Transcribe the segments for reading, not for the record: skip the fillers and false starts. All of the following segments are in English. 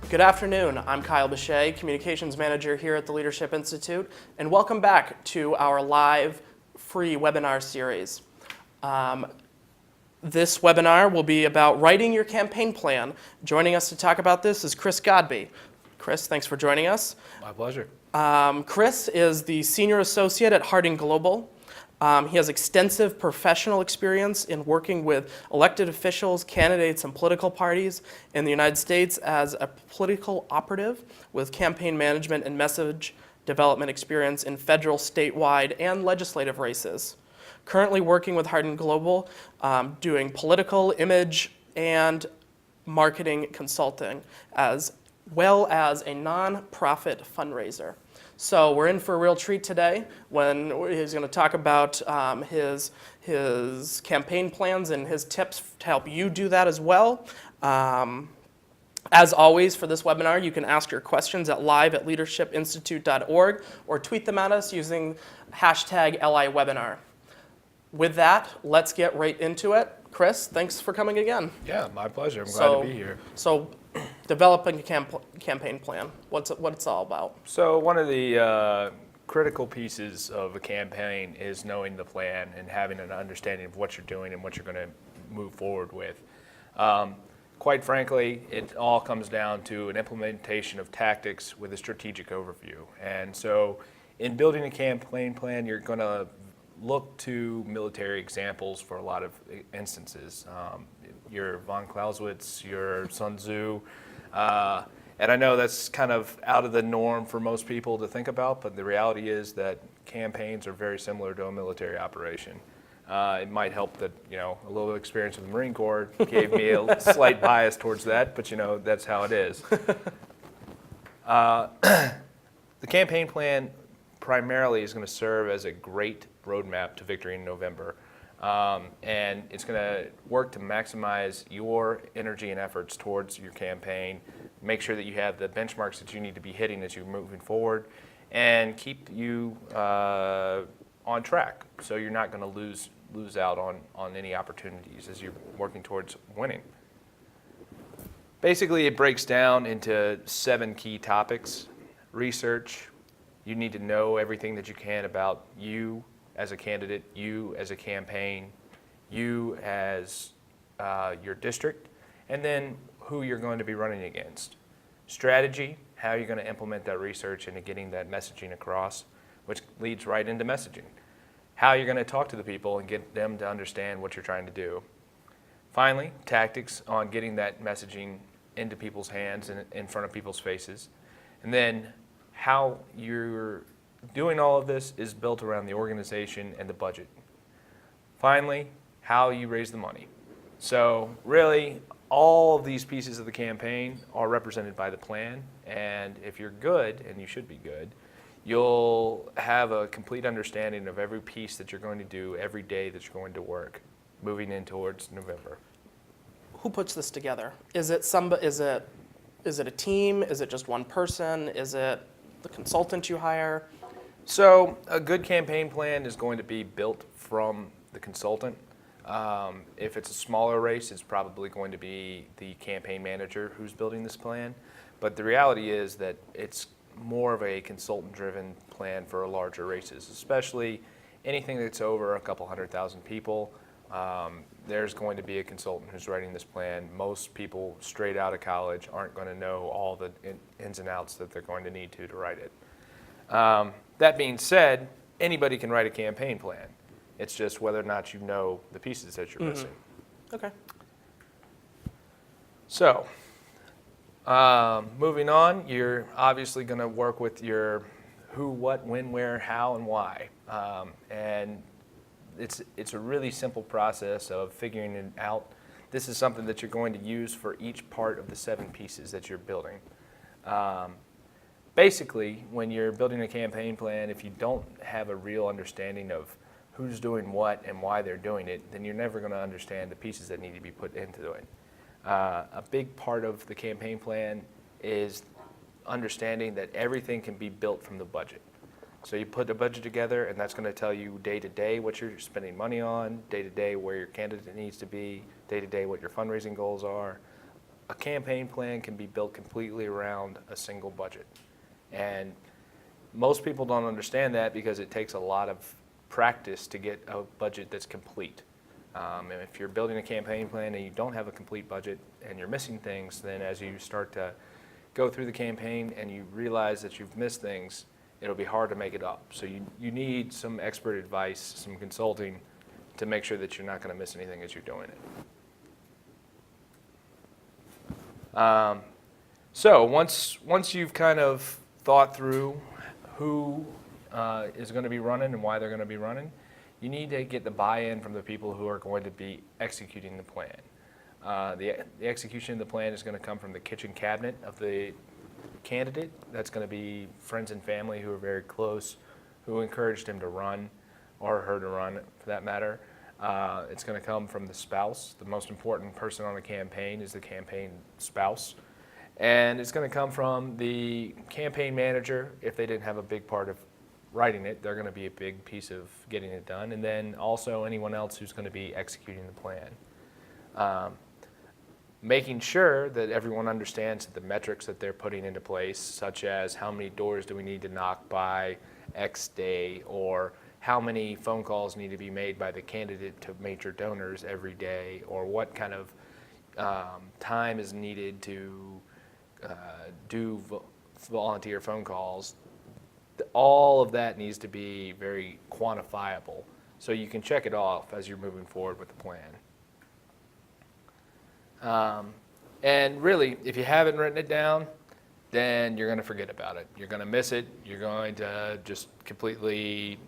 Good afternoon. I'm Kyle Bechet, Communications Manager here at the Leadership Institute, and welcome back to our live free webinar series. This webinar will be about writing your campaign plan. Joining us to talk about this is Chris Godbey. Chris, thanks for joining us. My pleasure. Chris is the Senior Associate at Harding Global. He has extensive professional experience in working with elected officials, candidates, and political parties in the United States as a political operative with campaign management and message development experience in federal, statewide, and legislative races. Currently working with Harding Global, doing political, image, and marketing consulting, as well as a nonprofit fundraiser. So we're in for a real treat today when he's going to talk about his campaign plans and his tips to help you do that as well. As always, for this webinar, you can ask your questions at live@leadershipinstitute.org or tweet them at us using hashtag #LIWebinar. With that, let's get right into it. Chris, thanks for coming again. Yeah, my pleasure. I'm glad to be here. So, developing a campaign plan, what it's all about. So one of the critical pieces of a campaign is knowing the plan and having an understanding of what you're doing and what you're going to move forward with. Quite frankly, it all comes down to an implementation of tactics with a strategic overview. And so in building a campaign plan, you're going to look to military examples for a lot of instances. Your von Clausewitz, your Sun Tzu, and I know that's kind of out of the norm for most people to think about, but the reality is that campaigns are very similar to a military operation. It might help that, a little experience with the Marine Corps gave me a slight bias towards that, but that's how it is. The campaign plan primarily is going to serve as a great roadmap to victory in November. And it's going to work to maximize your energy and efforts towards your campaign, make sure that you have the benchmarks that you need to be hitting as you're moving forward, and keep you on track so you're not going to lose out on any opportunities as you're working towards winning. Basically, it breaks down into 7 key topics. Research. You need to know everything that you can about you as a candidate, you as a campaign, you as your district, and then who you're going to be running against. Strategy, how you're going to implement that research into getting that messaging across, which leads right into messaging. How you're going to talk to the people and get them to understand what you're trying to do. Finally, tactics on getting that messaging into people's hands and in front of people's faces. And then how you're doing all of this is built around the organization and the budget. Finally, how you raise the money. So really, all of these pieces of the campaign are represented by the plan, and if you're good, and you should be good, you'll have a complete understanding of every piece that you're going to do every day that you're going to work, moving in towards November. Who puts this together? Is it a team? Is it just one person? Is it the consultant you hire? So a good campaign plan is going to be built from the consultant. If it's a smaller race, it's probably going to be the campaign manager who's building this plan. But the reality is that it's more of a consultant-driven plan for larger races, especially anything that's over a couple 100,000 people. There's going to be a consultant who's writing this plan. Most people straight out of college aren't going to know all the ins and outs that they're going to need to write it. That being said, anybody can write a campaign plan. It's just whether or not you know the pieces that you're missing. Okay. So, moving on, you're obviously going to work with your who, what, when, where, how, and why. And it's a really simple process of figuring it out. This is something that you're going to use for each part of the 7 pieces that you're building. Basically, when you're building a campaign plan, if you don't have a real understanding of who's doing what and why they're doing it, then you're never going to understand the pieces that need to be put into it. A big part of the campaign plan is understanding that everything can be built from the budget. So you put the budget together, and that's going to tell you day to day what you're spending money on, day to day where your candidate needs to be, day to day what your fundraising goals are, a campaign plan can be built completely around a single budget. And most people don't understand that because it takes a lot of practice to get a budget that's complete. And if you're building a campaign plan and you don't have a complete budget and you're missing things, then as you start to go through the campaign and you realize that you've missed things, it'll be hard to make it up. So you need some expert advice, some consulting to make sure that you're not going to miss anything as you're doing it. So once you've kind of thought through who is going to be running and why they're going to be running, you need to get the buy-in from the people who are going to be executing the plan. The execution of the plan is going to come from the kitchen cabinet of the candidate. That's going to be friends and family who are very close, who encouraged him to run, or her to run for that matter. It's going to come from the spouse. The most important person on a campaign is the campaign spouse. And it's going to come from the campaign manager. If they didn't have a big part of writing it, they're going to be a big piece of getting it done. And then also anyone else who's going to be executing the plan. Making sure that everyone understands the metrics that they're putting into place, such as how many doors do we need to knock by X day, or how many phone calls need to be made by the candidate to major donors every day, or what kind of time is needed to do volunteer phone calls. All of that needs to be very quantifiable so you can check it off as you're moving forward with the plan. And really, if you haven't written it down, then you're going to forget about it. You're going to miss it. You're going to just completely,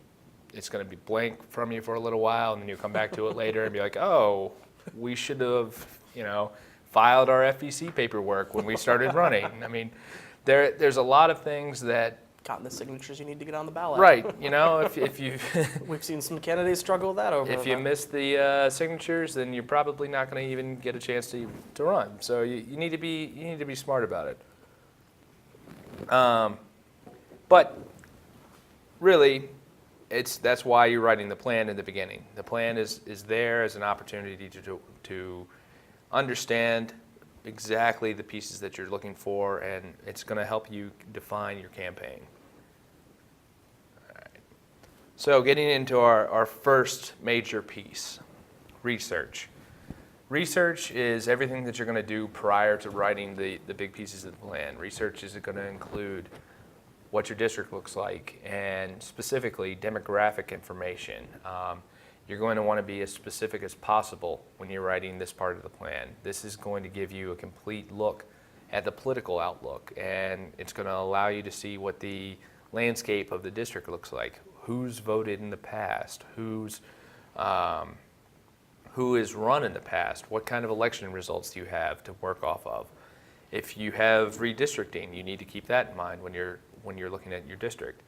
it's going to be blank from you for a little while, and then you'll come back to it later and be like, oh, we should have, filed our FEC paperwork when we started running. I mean, there's a lot of things that Gotten the signatures you need to get on the ballot. right, if you We've seen some candidates struggle with that over. if you miss the signatures, then you're probably not going to even get a chance to run. So you need to be smart about it. But really, that's why you're writing the plan in the beginning. The plan is there as an opportunity to understand exactly the pieces that you're looking for, and it's going to help you define your campaign. All right. So getting into our first major piece, research. Research is everything that you're going to do prior to writing the big pieces of the plan. Research is going to include what your district looks like, and specifically demographic information. You're going to want to be as specific as possible when you're writing this part of the plan. This is going to give you a complete look at the political outlook, and it's going to allow you to see what the landscape of the district looks like. Who's voted in the past? Who is run in the past? What kind of election results do you have to work off of? If you have redistricting, you need to keep that in mind when you're looking at your district.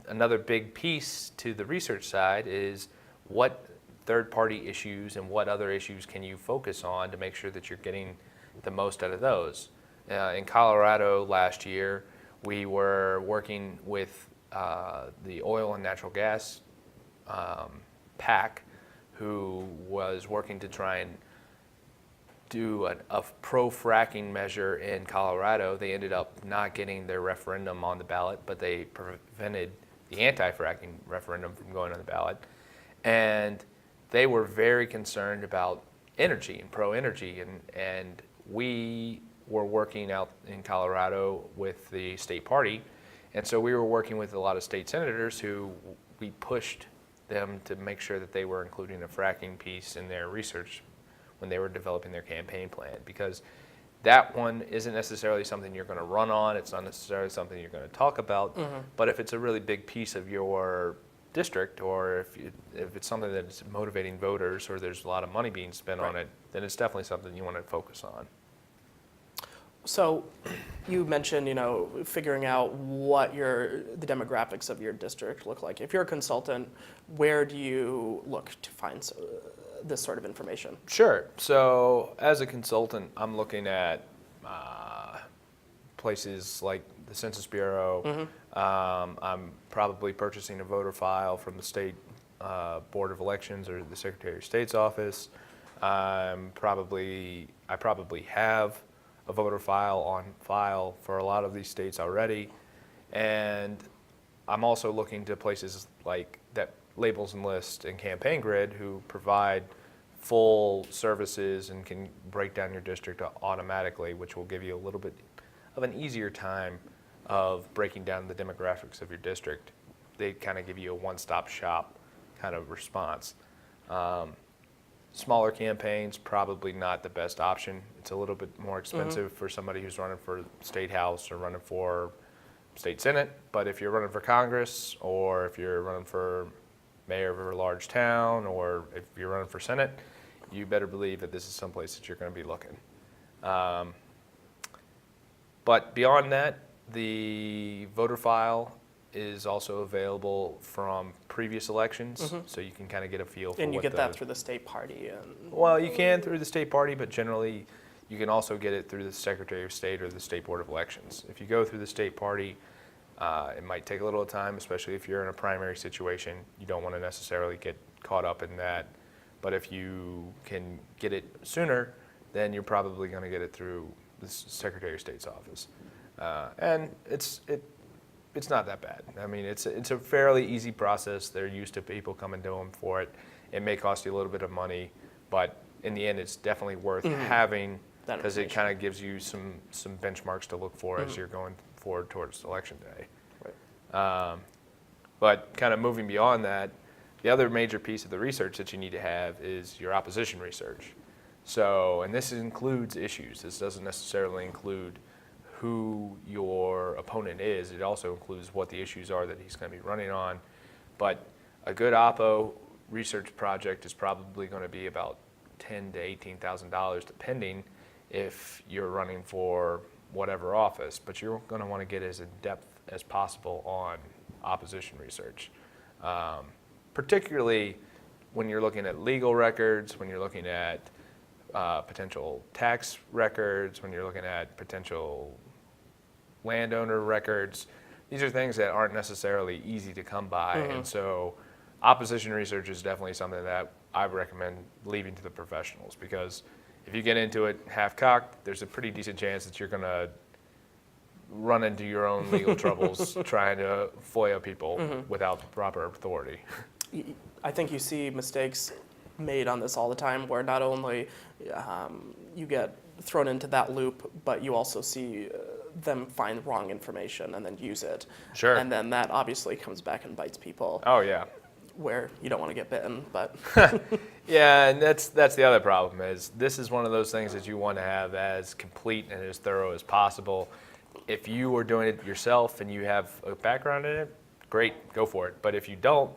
Another big piece to the research side is what third-party issues and what other issues can you focus on to make sure that you're getting the most out of those. In Colorado last year, we were working with the oil and natural gas PAC, who was working to try and do a pro-fracking measure in Colorado. They ended up not getting their referendum on the ballot, but they prevented the anti-fracking referendum from going on the ballot. And they were very concerned about energy and pro-energy, and we were working out in Colorado with the state party, and so we were working with a lot of state senators who we pushed them to make sure that they were including a fracking piece in their research when they were developing their campaign plan, because that one isn't necessarily something you're going to run on. It's not necessarily something you're going to talk about. Mm-hmm. But if it's a really big piece of your district, or if it's something that's motivating voters, or there's a lot of money being spent on it, then it's definitely something you want to focus on. So you mentioned, figuring out what the demographics of your district look like. If you're a consultant, where do you look to find this sort of information? Sure. So as a consultant, I'm looking at places like the Census Bureau. Mm-hmm. I'm probably purchasing a voter file from the state Board of Elections or the Secretary of State's office. I I probably have a voter file on file for a lot of these states already. And I'm also looking to places like that Labels and List and Campaign Grid, who provide full services and can break down your district automatically, which will give you a little bit of an easier time of breaking down the demographics of your district. They kind of give you a one-stop shop kind of response. Smaller campaigns, probably not the best option. It's a little bit more expensive for somebody who's running for state house or running for state senate. But if you're running for Congress, or if you're running for mayor of a large town, or if you're running for senate, you better believe that this is someplace that you're going to be looking. But beyond that, the voter file is also available from previous elections, so you can kind of get a feel for And you what get that through the state party. And Well, you can through the state party, but generally you can also get it through the Secretary of State or the State Board of Elections. If you go through the state party, it might take a little time, especially if you're in a primary situation. You don't want to necessarily get caught up in that. But if you can get it sooner, then you're probably going to get it through the Secretary of State's office. And it's not that bad. I mean, it's a fairly easy process. They're used to people coming to them for it. It may cost you a little bit of money, but in the end, it's definitely worth having, because it kind of gives you some benchmarks to look for as you're going forward towards Election Day. Right. But kind of moving beyond that, the other major piece of the research that you need to have is your opposition research. So, and this includes issues. This doesn't necessarily include who your opponent is. It also includes what the issues are that he's going to be running on. But a good oppo research project is probably going to be about $10,000 to $18,000, depending if you're running for whatever office. But you're going to want to get as in depth as possible on opposition research, particularly when you're looking at legal records, when you're looking at potential tax records, when you're looking at potential landowner records. These are things that aren't necessarily easy to come by, and so opposition research is definitely something that I recommend leaving to the professionals, because if you get into it half-cocked, there's a pretty decent chance that you're going to run into your own legal troubles trying to FOIA people without the proper authority. I think you see mistakes made on this all the time, where not only you get thrown into that loop, but you also see them find wrong information and then use it. Sure. And then that obviously comes back and bites people. Oh, yeah. Where you don't want to get bitten, but Yeah, and that's the other problem, is this is one of those things that you want to have as complete and as thorough as possible. If you are doing it yourself and you have a background in it, great, go for it. But if you don't,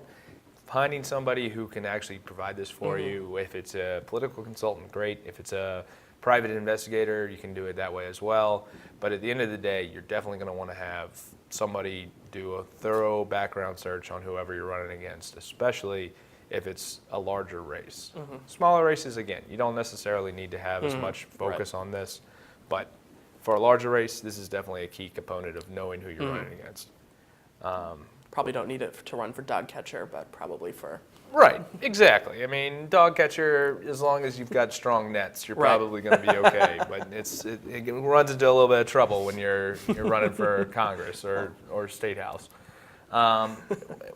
finding somebody who can actually provide this for you, if it's a political consultant, great. If it's a private investigator, you can do it that way as well. But at the end of the day, you're definitely going to want to have somebody do a thorough background search on whoever you're running against, especially if it's a larger race. Smaller races, again, you don't necessarily need to have as much focus on this, but for a larger race, this is definitely a key component of knowing who you're running against. probably don't need it to run for dog catcher, but probably for Right, exactly. I mean, dog catcher, as long as you've got strong nets, you're Right. probably going to be okay. But it runs into a little bit of trouble when you're running for Congress or State House.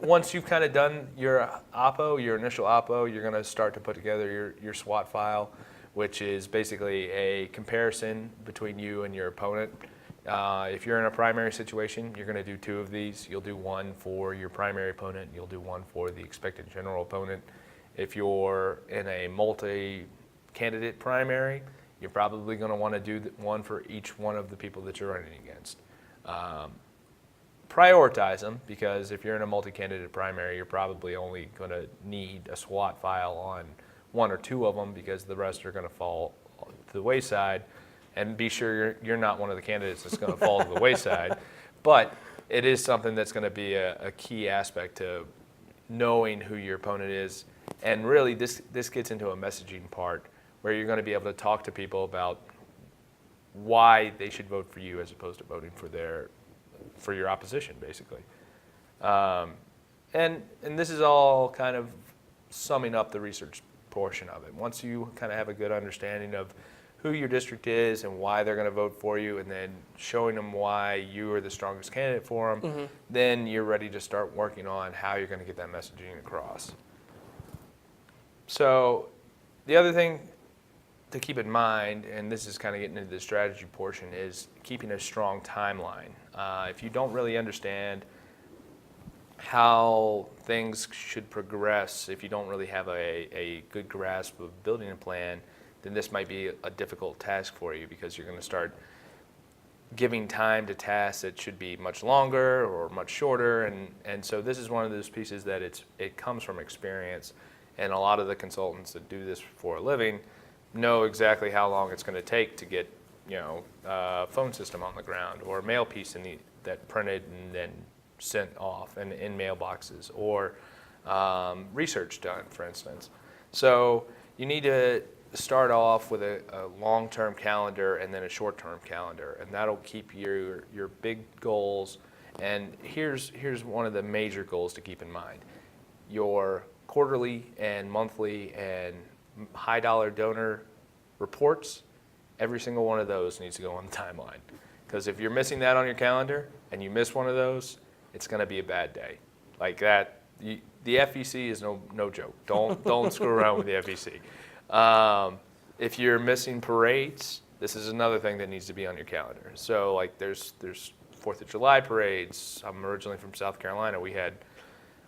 Once you've kind of done your oppo, your initial oppo, you're going to start to put together your SWOT file, which is basically a comparison between you and your opponent. If you're in a primary situation, you're going to do 2 of these. You'll do one for your primary opponent. You'll do one for the expected general opponent. If you're in a multi-candidate primary, you're probably going to want to do one for each one of the people that you're running against. Prioritize them, because if you're in a multi-candidate primary, you're probably only going to need a SWOT file on 1 or 2 of them, because the rest are going to fall to the wayside. And be sure you're not one of the candidates that's going to fall to the wayside. But it is something that's going to be a key aspect to knowing who your opponent is. And really, this gets into a messaging part where you're going to be able to talk to people about why they should vote for you as opposed to voting for your opposition, basically. And this is all kind of summing up the research portion of it. Once you kind of have a good understanding of who your district is and why they're going to vote for you, and then showing them why you are the strongest candidate for them, then you're ready to start working on how you're going to get that messaging across. So the other thing to keep in mind, and this is kind of getting into the strategy portion, is keeping a strong timeline. If you don't really understand how things should progress, if you don't really have a good grasp of building a plan, then this might be a difficult task for you, because you're going to start giving time to tasks that should be much longer or much shorter. And so this is one of those pieces that it comes from experience. And a lot of the consultants that do this for a living know exactly how long it's going to take to get, a phone system on the ground, or a mail piece that printed and then sent off and in mailboxes, or research done, for instance. So you need to start off with a long-term calendar and then a short-term calendar, and that'll keep your big goals. And here's one of the major goals to keep in mind: your quarterly and monthly and high-dollar donor reports. Every single one of those needs to go on the timeline, because if you're missing that on your calendar and you miss one of those, it's going to be a bad day. Like that, the FEC is no joke. Don't screw around with the FEC. If you're missing parades, this is another thing that needs to be on your calendar. So like there's 4th of July parades. I'm originally from South Carolina. We had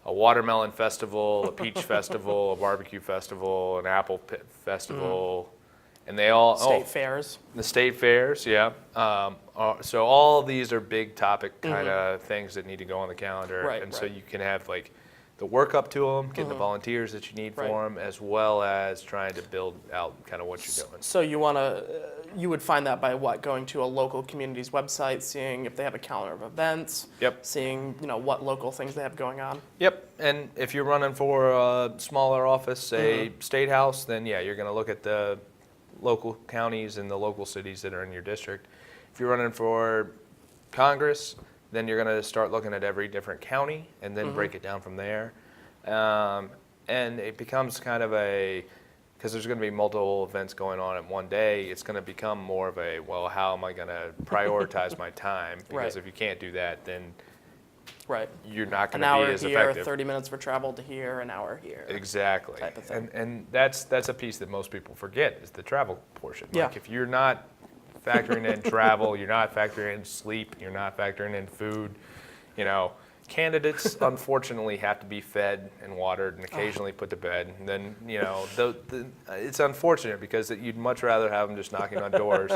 a watermelon festival, a peach festival, a barbecue festival, an apple festival, and they all State fairs. The state fairs, yeah. So all of these are big topic kind of things that need to go on the calendar, Right, so right. you can have like the work up to them, getting the volunteers that you need for them, as well as trying to build out kind of what you're doing. So you would find that by what? Going to a local community's website, seeing if they have a calendar of events. Yep. Seeing what local things they have going on. Yep, and if you're running for a smaller office, say State House, then yeah, you're going to look at the local counties and the local cities that are in your district. If you're running for Congress, then you're going to start looking at every different county and then break it down from there. And it becomes kind of because there's going to be multiple events going on in one day, it's going to become more of well, how am I going to prioritize my time? Because Right. if you can't do that, then Right. you're not going An to be hour as here, effective. 30 minutes for travel to here, an hour here. Exactly. Type of thing. And that's a piece that most people forget, is the travel portion. Yeah. Like if you're not factoring in travel, you're not factoring in sleep, you're not factoring in food, candidates unfortunately have to be fed and watered and occasionally put to bed. And then, it's unfortunate, because you'd much rather have them just knocking on doors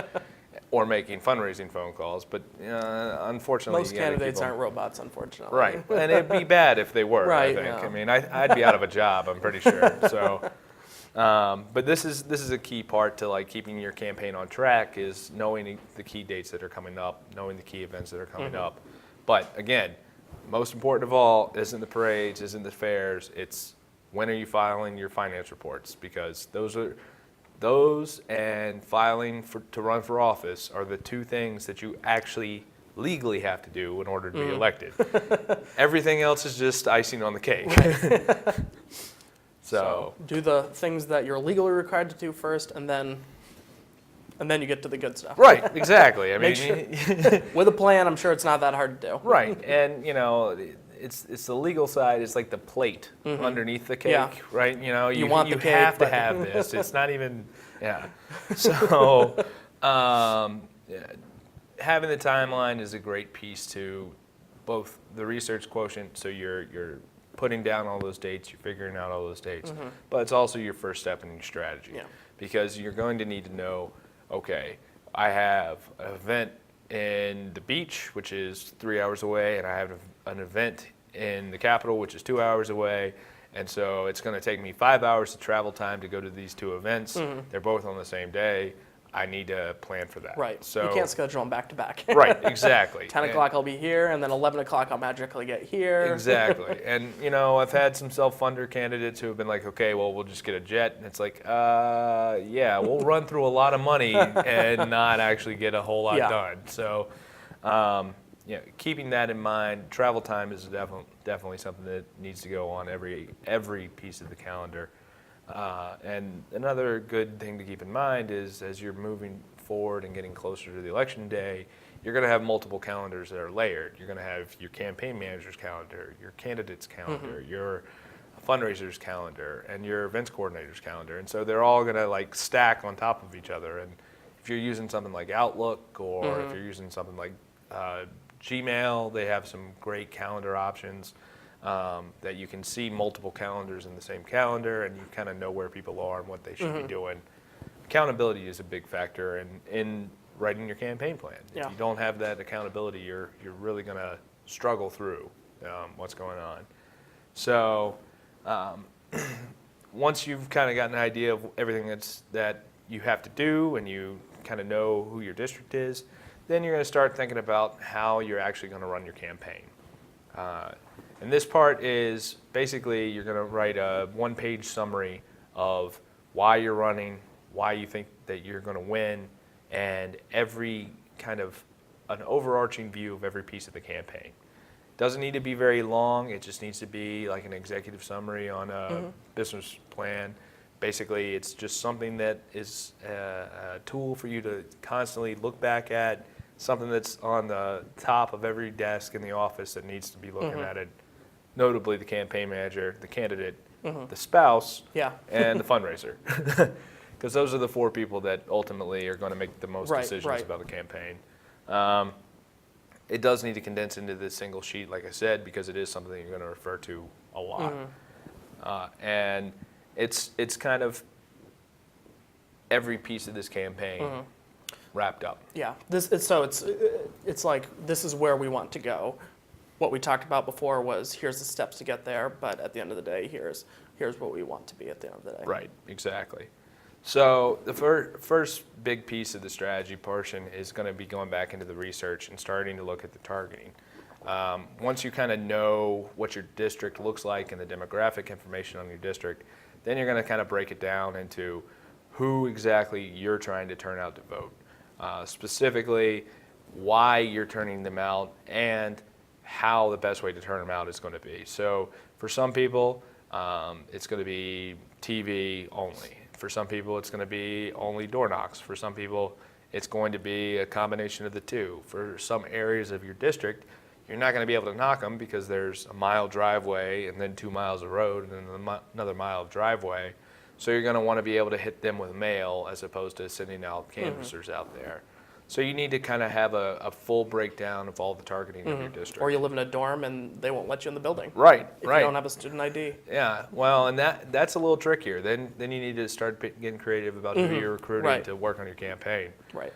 or making fundraising phone calls. But unfortunately, Most candidates aren't robots, unfortunately. Right, and it'd be bad if they were. Right, I think. yeah. I mean, I'd be out of a job, I'm pretty sure. So, but this is a key part to like keeping your campaign on track, is knowing the key dates that are coming up, knowing the key events that are coming up. But again, most important of all isn't the parades, isn't the fairs. It's when are you filing your finance reports, because those and filing to run for office are the two things that you actually legally have to do in order to be elected. Everything else is just icing on the cake. So do the things that you're legally required to do first, and then you get to the good stuff. right, exactly. I mean, Make sure- With a plan, I'm sure it's not that hard to do. right, and it's the legal side. It's like the plate underneath the cake, Yeah. right? You want the cake, have to but- have this. It's not even, yeah. So having the timeline is a great piece to both the research quotient. So you're putting down all those dates, you're figuring out all those dates, but it's also your first step in your strategy, Yeah. because you're going to need to know, okay, I have an event in the beach, which is 3 hours away, and I have an event in the Capitol, which is 2 hours away. And so it's going to take me 5 hours of travel time to go to these two events. They're both on the same day. I need to plan for that. Right. So you can't schedule them back to back. right, exactly. 10 o'clock I'll be here, and then 11 o'clock I'll magically get here. Exactly. And, I've had some self-funder candidates who have been like, okay, well, we'll just get a jet. And it's like, yeah, we'll run through a lot of money and not actually get a whole lot done. So, keeping that in mind, travel time is definitely something that needs to go on every piece of the calendar. And another good thing to keep in mind is as you're moving forward and getting closer to the election day, you're going to have multiple calendars that are layered. You're going to have your campaign manager's calendar, your candidate's calendar, your fundraiser's calendar, and your events coordinator's calendar. And so they're all going to like stack on top of each other. And if you're using something like Outlook or if you're using something like Gmail, they have some great calendar options that you can see multiple calendars in the same calendar, and you kind of know where people are and what they should be doing. Accountability is a big factor in writing your campaign plan. Yeah. If you don't have that accountability, you're really going to struggle through what's going on. So once you've kind of got an idea of everything that you have to do and you kind of know who your district is, then you're going to start thinking about how you're actually going to run your campaign. And this part is basically you're going to write a one-page summary of why you're running, why you think that you're going to win, and every kind of an overarching view of every piece of the campaign. Doesn't need to be very long. It just needs to be like an executive summary on a business plan. Basically, it's just something that is a tool for you to constantly look back at, something that's on the top of every desk in the office that needs to be looking at it, notably the campaign manager, the candidate, the spouse, and the fundraiser. Because those are the four people that ultimately are going to make the most decisions about the campaign. It does need to condense into this single sheet, like I said, because it is something you're going to refer to a lot. And it's kind of every piece of this campaign wrapped up. Yeah. It's like this is where we want to go. What we talked about before was here's the steps to get there, but at the end of the day, here's what we want to be at the end of the day. Right. Exactly. So the first big piece of the strategy portion is going to be going back into the research and starting to look at the targeting. Once you kind of know what your district looks like and the demographic information on your district, then you're going to kind of break it down into who exactly you're trying to turn out to vote. Specifically, why you're turning them out and how the best way to turn them out is going to be. So for some people, it's going to be TV only. For some people, it's going to be only door knocks. For some people, it's going to be a combination of the two. For some areas of your district, you're not going to be able to knock them because there's a mile driveway and then 2 miles of road and then another mile of driveway. So you're going to want to be able to hit them with mail as opposed to sending out canvassers out there. So you need to kind of have a full breakdown of all the targeting of your district. Or you live in a dorm and they won't let you in the building. Right, if you don't have a student ID. Yeah, well, and that's a little trickier. Then you need to start getting creative about who you're recruiting to work on your campaign. Right.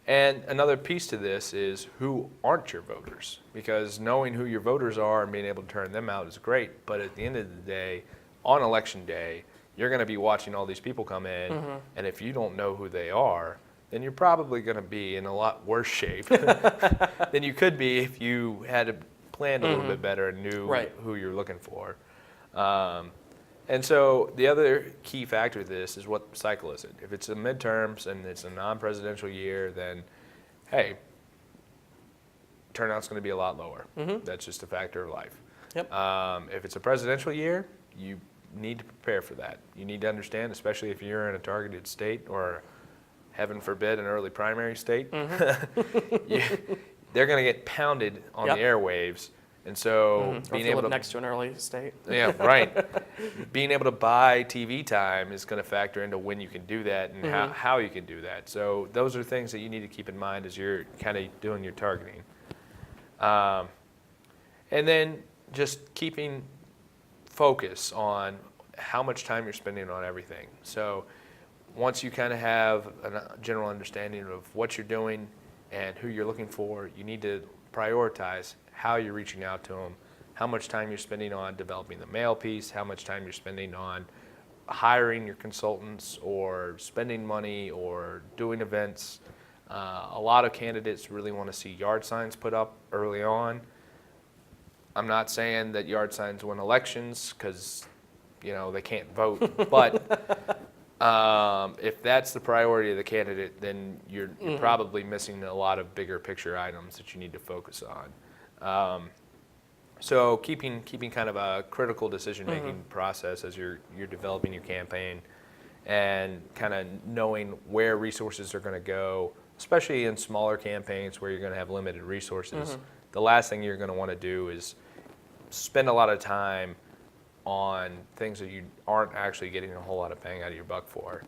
And another piece to this is who aren't your voters, because knowing who your voters are and being able to turn them out is great. But at the end of the day, on election day, you're going to be watching all these people come in, and if you don't know who they are, then you're probably going to be in a lot worse shape than you could be if you had planned a little bit better and knew who you're looking for. And so the other key factor to this is what cycle is it? If it's a midterms and it's a non-presidential year, then, hey, turnout's going to be a lot lower. That's just a factor of life. Yep. If it's a presidential year, you need to prepare for that. You need to understand, especially if you're in a targeted state or, heaven forbid, an early primary state, they're going to get pounded on the airwaves. And so being able to live next to an early state. Yeah, right. Being able to buy TV time is going to factor into when you can do that and how you can do that. So those are things that you need to keep in mind as you're kind of doing your targeting. And then just keeping focus on how much time you're spending on everything. So once you kind of have a general understanding of what you're doing and who you're looking for, you need to prioritize how you're reaching out to them, how much time you're spending on developing the mail piece, how much time you're spending on hiring your consultants or spending money or doing events. A lot of candidates really want to see yard signs put up early on. I'm not saying that yard signs win elections because, they can't vote, but if that's the priority of the candidate, then you're probably missing a lot of bigger picture items that you need to focus on. So keeping kind of a critical decision-making process as you're developing your campaign, and kind of knowing where resources are going to go, especially in smaller campaigns where you're going to have limited resources. The last thing you're going to want to do is spend a lot of time on things that you aren't actually getting a whole lot of bang out of your buck for.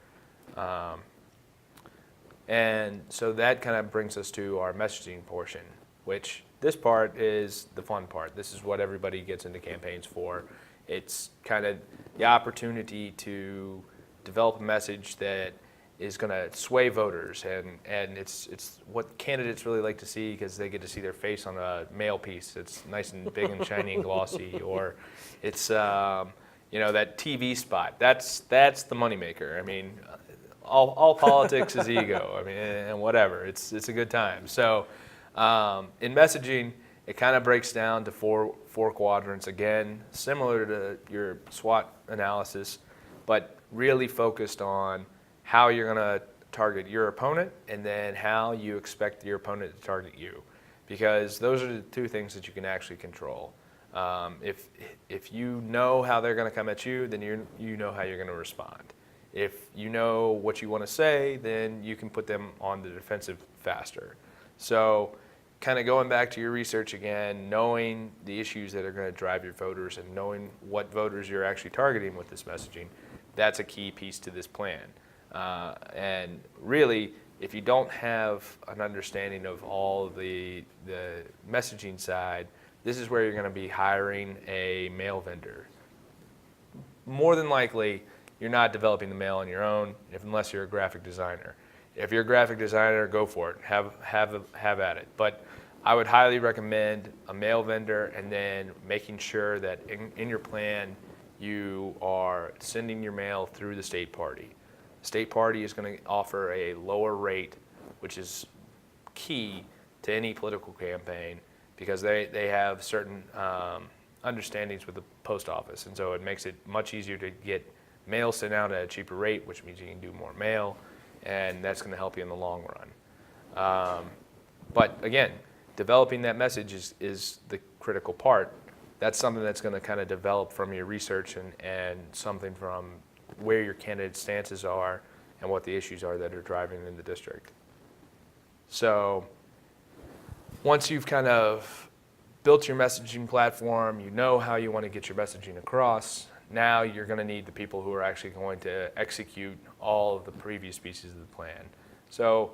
And so that kind of brings us to our messaging portion, which this part is the fun part. This is what everybody gets into campaigns for. It's kind of the opportunity to develop a message that is going to sway voters, and it's what candidates really like to see, because they get to see their face on a mail piece. It's nice and big and shiny and glossy, or it's that TV spot. That's the moneymaker. I mean, all politics is ego. I mean, and whatever. It's a good time. So in messaging, it kind of breaks down to four quadrants, again, similar to your SWOT analysis, but really focused on how you're going to target your opponent, and then how you expect your opponent to target you, because those are the two things that you can actually control. If you know how they're going to come at you, then you know how you're going to respond. If you know what you want to say, then you can put them on the defensive faster. So kind of going back to your research again, knowing the issues that are going to drive your voters, and knowing what voters you're actually targeting with this messaging, that's a key piece to this plan. And really, if you don't have an understanding of all the messaging side, this is where you're going to be hiring a mail vendor. More than likely, you're not developing the mail on your own, unless you're a graphic designer. If you're a graphic designer, go for it. Have at it. But I would highly recommend a mail vendor, and then making sure that in your plan you are sending your mail through the state party. The state party is going to offer a lower rate, which is key to any political campaign, because they have certain understandings with the post office, and so it makes it much easier to get mail sent out at a cheaper rate, which means you can do more mail, and that's going to help you in the long run. But again, developing that message is the critical part. That's something that's going to kind of develop from your research, and something from where your candidate stances are and what the issues are that are driving in the district. So once you've kind of built your messaging platform, you know how you want to get your messaging across, now you're going to need the people who are actually going to execute all of the previous pieces of the plan. So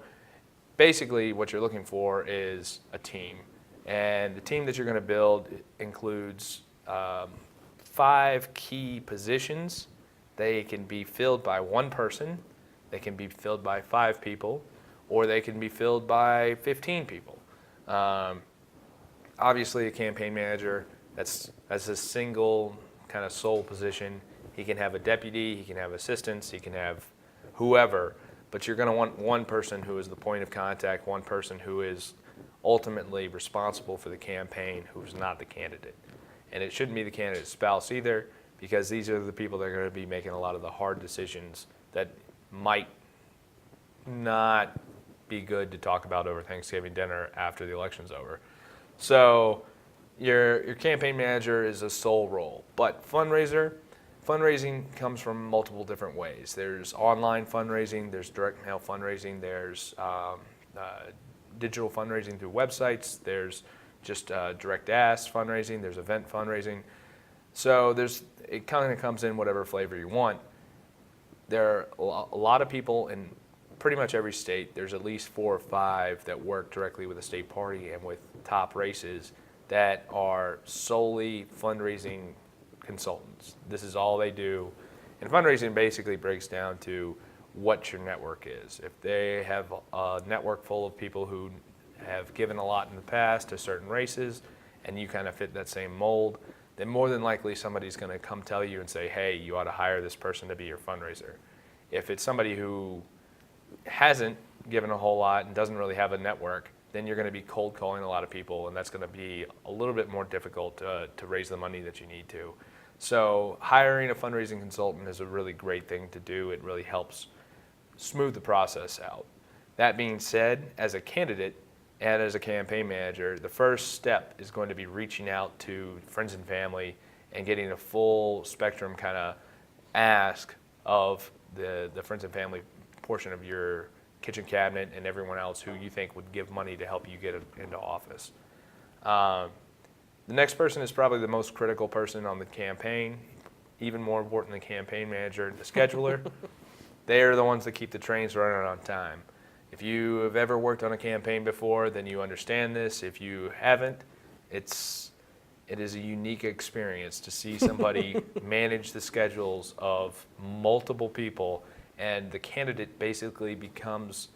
basically what you're looking for is a team. And the team that you're going to build includes 5 key positions. They can be filled by one person, they can be filled by 5 people, or they can be filled by 15 people. Obviously, a campaign manager, that's a single kind of sole position. He can have a deputy, he can have assistants, he can have whoever, but you're going to want one person who is the point of contact, one person who is ultimately responsible for the campaign, who's not the candidate. And it shouldn't be the candidate's spouse either, because these are the people that are going to be making a lot of the hard decisions that might not be good to talk about over Thanksgiving dinner after the election's over. So your campaign manager is a sole role, but fundraising comes from multiple different ways. There's online fundraising, there's direct mail fundraising, there's digital fundraising through websites, there's just direct ask fundraising, there's event fundraising. So it kind of comes in whatever flavor you want. There are a lot of people in pretty much every state. There's at least 4 or 5 that work directly with the state party and with top races that are solely fundraising consultants. This is all they do. And fundraising basically breaks down to what your network is. If they have a network full of people who have given a lot in the past to certain races, and you kind of fit that same mold, then more than likely somebody's going to come tell you and say, hey, you ought to hire this person to be your fundraiser. If it's somebody who hasn't given a whole lot and doesn't really have a network, then you're going to be cold calling a lot of people, and that's going to be a little bit more difficult to raise the money that you need to. So hiring a fundraising consultant is a really great thing to do. It really helps smooth the process out. That being said, as a candidate, and as a campaign manager, the first step is going to be reaching out to friends and family and getting a full spectrum kind of ask of the friends and family portion of your kitchen cabinet and everyone else who you think would give money to help you get into office. The next person is probably the most critical person on the campaign, even more important than the campaign manager, the scheduler. They are the ones that keep the trains running on time. If you have ever worked on a campaign before, then you understand this. If you haven't, it is a unique experience to see somebody manage the schedules of multiple people, and the candidate basically becomes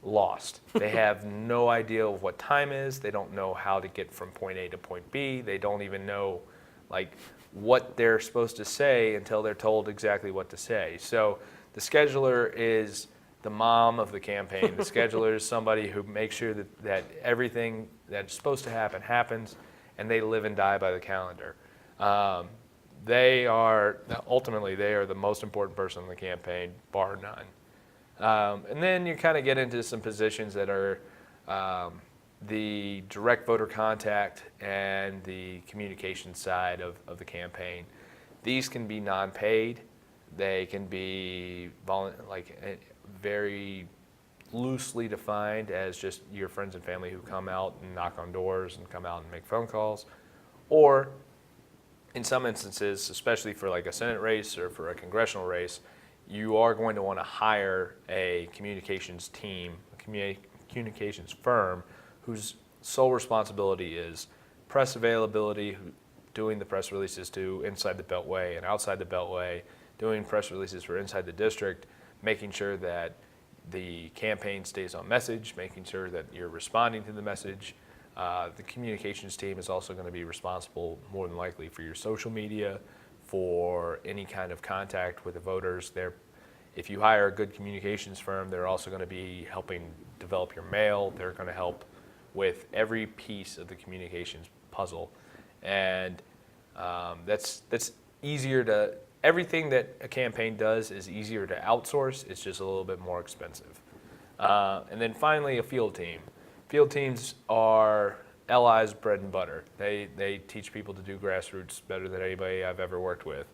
lost. They have no idea of what time is. They don't know how to get from point A to point B. They don't even know like what they're supposed to say until they're told exactly what to say. So the scheduler is the mom of the campaign. The scheduler is somebody who makes sure that everything that's supposed to happen happens, and they live and die by the calendar. Ultimately, they are the most important person in the campaign, bar none. And then you kind of get into some positions that are the direct voter contact and the communication side of the campaign. These can be non-paid. They can be very loosely defined as just your friends and family who come out and knock on doors and come out and make phone calls. Or in some instances, especially for like a Senate race or for a congressional race, you are going to want to hire a communications team, a communications firm whose sole responsibility is press availability, doing the press releases to inside the Beltway and outside the Beltway, doing press releases for inside the district, making sure that the campaign stays on message, making sure that you're responding to the message. The communications team is also going to be responsible, more than likely, for your social media, for any kind of contact with the voters. If you hire a good communications firm, they're also going to be helping develop your mail. They're going to help with every piece of the communications puzzle. And that's easier to, everything that a campaign does is easier to outsource. It's just a little bit more expensive. And then finally, a field team. Field teams are LI's bread and butter. They teach people to do grassroots better than anybody I've ever worked with.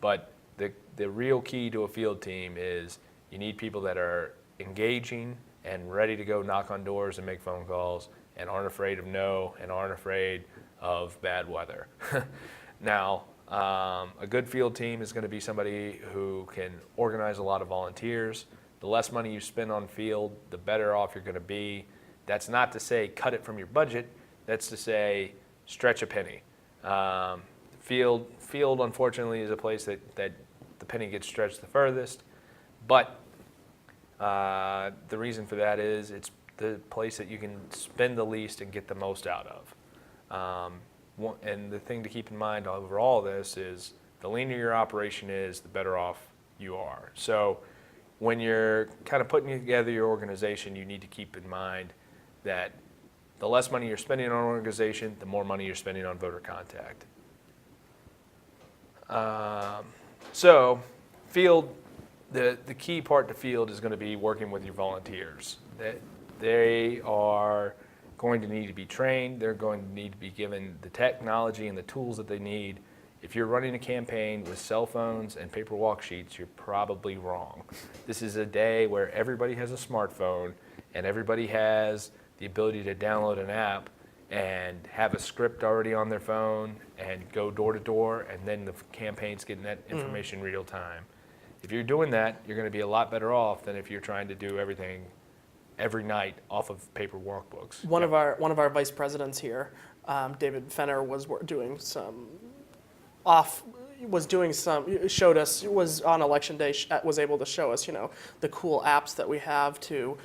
But the real key to a field team is you need people that are engaging and ready to go knock on doors and make phone calls and aren't afraid of no and aren't afraid of bad weather. Now, a good field team is going to be somebody who can organize a lot of volunteers. The less money you spend on field, the better off you're going to be. That's not to say cut it from your budget. That's to say stretch a penny. Field, unfortunately, is a place that the penny gets stretched the furthest. But the reason for that is it's the place that you can spend the least and get the most out of. And the thing to keep in mind over all this is the leaner your operation is, the better off you are. So when you're kind of putting together your organization, you need to keep in mind that the less money you're spending on an organization, the more money you're spending on voter contact. So field, the key part to field is going to be working with your volunteers. They are going to need to be trained. They're going to need to be given the technology and the tools that they need. If you're running a campaign with cell phones and paper walk sheets, you're probably wrong. This is a day where everybody has a smartphone and everybody has the ability to download an app and have a script already on their phone and go door to door, and then the campaign's getting that information real time. If you're doing that, you're going to be a lot better off than if you're trying to do everything every night off of paper walkbooks. One of our vice presidents here, David Fenner, was on election day, was able to show us, the cool apps that we have to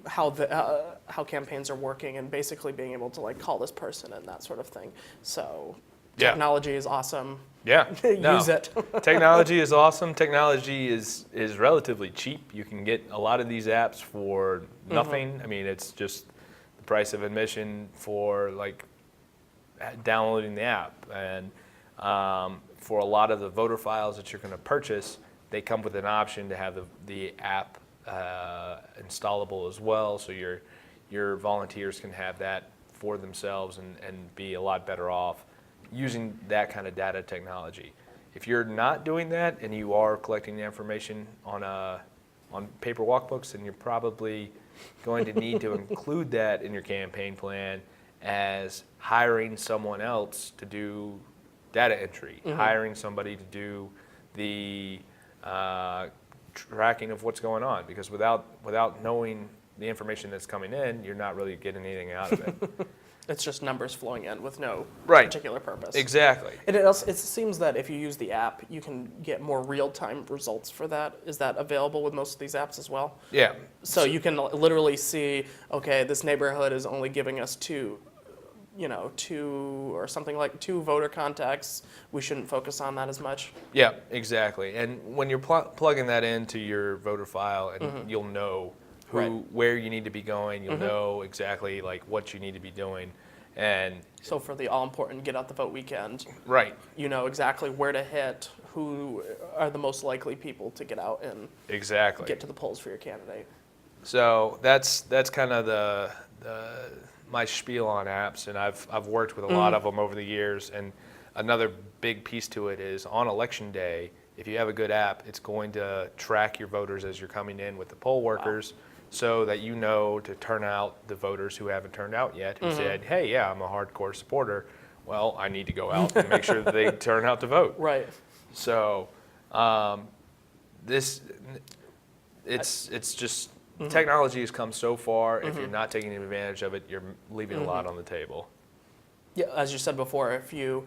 how campaigns are working, and basically being able to like call this person and that sort of thing. So technology is awesome. Yeah, Use it. Technology is awesome. Technology is relatively cheap. You can get a lot of these apps for nothing. I mean, it's just the price of admission for like downloading the app. And for a lot of the voter files that you're going to purchase, they come with an option to have the app installable as well, so your volunteers can have that for themselves and be a lot better off using that kind of data technology. If you're not doing that and you are collecting the information on paper walkbooks, then you're probably going to need to include that in your campaign plan as hiring someone else to do data entry, hiring somebody to do the tracking of what's going on, because without knowing the information that's coming in, you're not really getting anything out of it. It's just numbers flowing in with no Right. particular purpose. Exactly. And it seems that if you use the app, you can get more real-time results for that. Is that available with most of these apps as well? Yeah. So you can literally see, okay, this neighborhood is only giving us two or something like two voter contacts. We shouldn't focus on that as much. Yeah, exactly. And when you're plugging that into your voter file, and you'll know where you need to be going, you'll know exactly like what you need to be doing. And so for the all-important get out the vote weekend, right, you know exactly where to hit, who are the most likely people to get out and exactly get to the polls for your candidate. So that's kind of my spiel on apps, and I've worked with a lot of them over the years. And another big piece to it is on election day, if you have a good app, it's going to track your voters as you're coming in with the poll workers, so that you know to turn out the voters who haven't turned out yet, who said, hey, yeah, I'm a hardcore supporter. Well, I need to go out and make sure that they turn out to vote. Right. So it's just technology has come so far. If you're not taking advantage of it, you're leaving a lot on the table. Yeah, as you said before, if you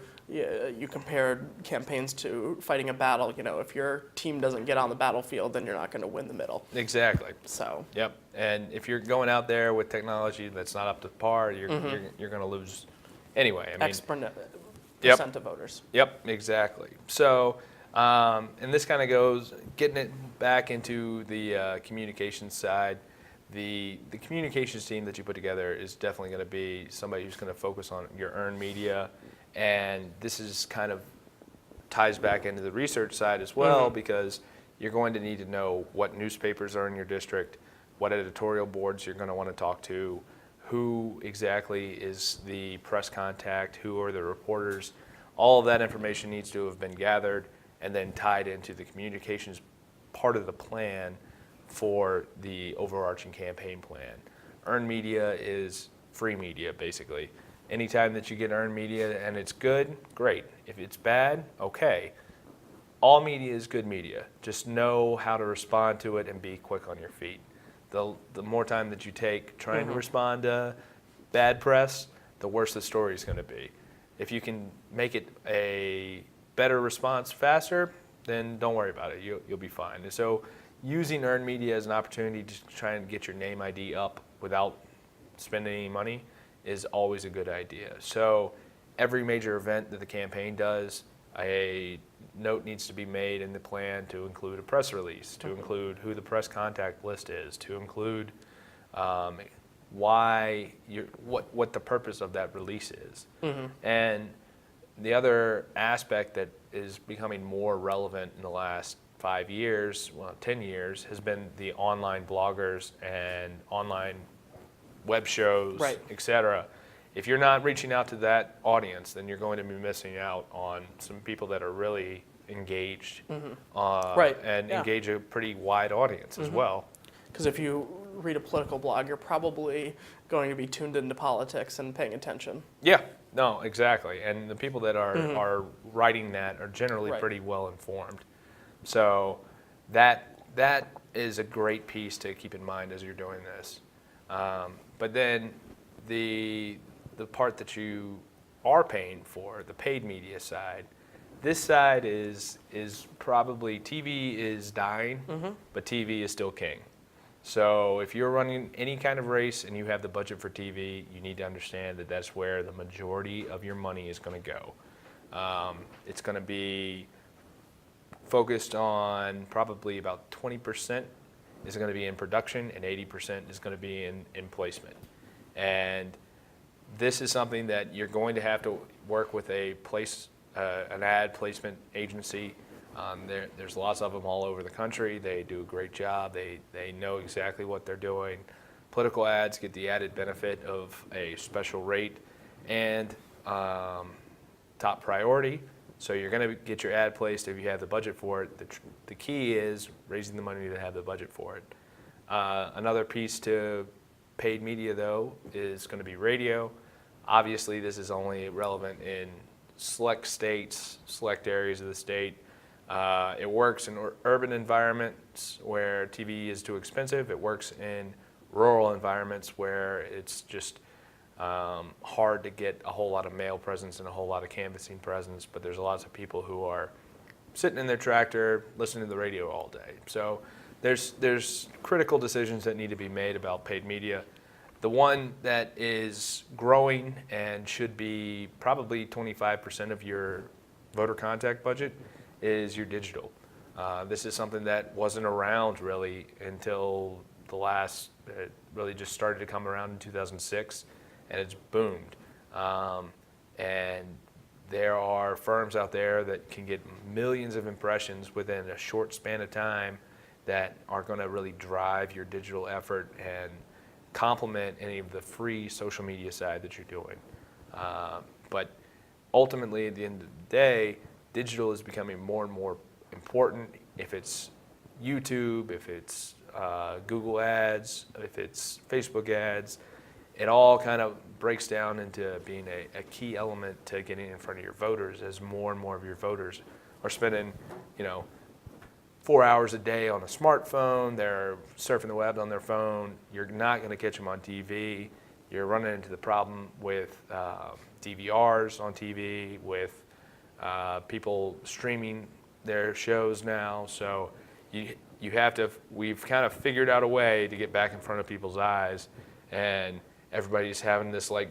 compared campaigns to fighting a battle, if your team doesn't get on the battlefield, then you're not going to win the middle. Exactly. So. Yep. And if you're going out there with technology that's not up to par, you're going to lose anyway. I mean, percent of voters. Yep. Exactly. So, and this kind of goes getting it back into the communications side. The communications team that you put together is definitely going to be somebody who's going to focus on your earned media, and this is kind of ties back into the research side as well, because you're going to need to know what newspapers are in your district, what editorial boards you're going to want to talk to, who exactly is the press contact, who are the reporters. All of that information needs to have been gathered and then tied into the communications part of the plan for the overarching campaign plan. Earned media is free media, basically. Anytime that you get earned media and it's good, great. If it's bad, okay. All media is good media. Just know how to respond to it and be quick on your feet. The more time that you take trying to respond to bad press, the worse the story is going to be. If you can make it a better response faster, then don't worry about it. You'll be fine. And so using earned media as an opportunity to try and get your name ID up without spending any money is always a good idea. So every major event that the campaign does, a note needs to be made in the plan to include a press release, to include who the press contact list is, to include what the purpose of that release is. And the other aspect that is becoming more relevant in the last 5 years, 10 years, has been the online bloggers and online web shows, et cetera. If you're not reaching out to that audience, then you're going to be missing out on some people that are really engaged and engage a pretty wide audience as well. Because if you read a political blog, you're probably going to be tuned into politics and paying attention. Yeah, no, exactly. And the people that are writing that are generally pretty well informed. So that is a great piece to keep in mind as you're doing this. But then the part that you are paying for, the paid media side, this side is probably, TV is dying, but TV is still king. So if you're running any kind of race and you have the budget for TV, you need to understand that that's where the majority of your money is going to go. It's going to be focused on probably about 20% is going to be in production and 80% is going to be in placement. And this is something that you're going to have to work with an ad placement agency There's lots of them all over the country. They do a great job. They know exactly what they're doing. Political ads get the added benefit of a special rate and top priority. So you're going to get your ad placed if you have the budget for it. The key is raising the money to have the budget for it. Another piece to paid media, though, is going to be radio. Obviously, this is only relevant in select states, select areas of the state. It works in urban environments where TV is too expensive. It works in rural environments where it's just hard to get a whole lot of mail presence and a whole lot of canvassing presence, but there's lots of people who are sitting in their tractor listening to the radio all day. So there's critical decisions that need to be made about paid media. The one that is growing and should be probably 25% of your voter contact budget is your digital. This is something that wasn't around really until the last, it really just started to come around in 2006, and it's boomed. And there are firms out there that can get millions of impressions within a short span of time that are going to really drive your digital effort and complement any of the free social media side that you're doing. But ultimately, at the end of the day, digital is becoming more and more important. If it's YouTube, if it's Google ads, if it's Facebook ads, it all kind of breaks down into being a key element to getting in front of your voters, as more and more of your voters are spending, 4 hours a day on a smartphone. They're surfing the web on their phone. You're not going to catch them on TV. You're running into the problem with DVRs on TV, with people streaming their shows now. So you have to, we've kind of figured out a way to get back in front of people's eyes, and everybody's having this like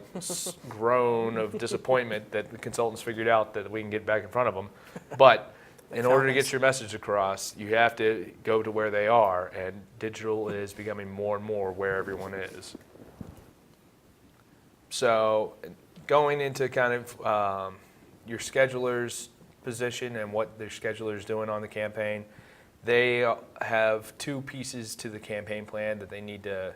groan of disappointment that the consultants figured out that we can get back in front of them. But in order to get your message across, you have to go to where they are, and digital is becoming more and more where everyone is. So going into kind of your scheduler's position and what their scheduler is doing on the campaign, they have two pieces to the campaign plan that they need to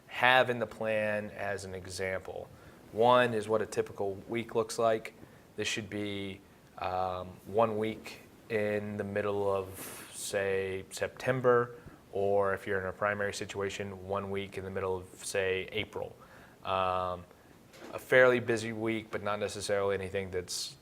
have in the plan as an example. One is what a typical week looks like. This should be 1 week in the middle of, say, September, or if you're in a primary situation, 1 week in the middle of, say, April. A fairly busy week, but not necessarily anything that's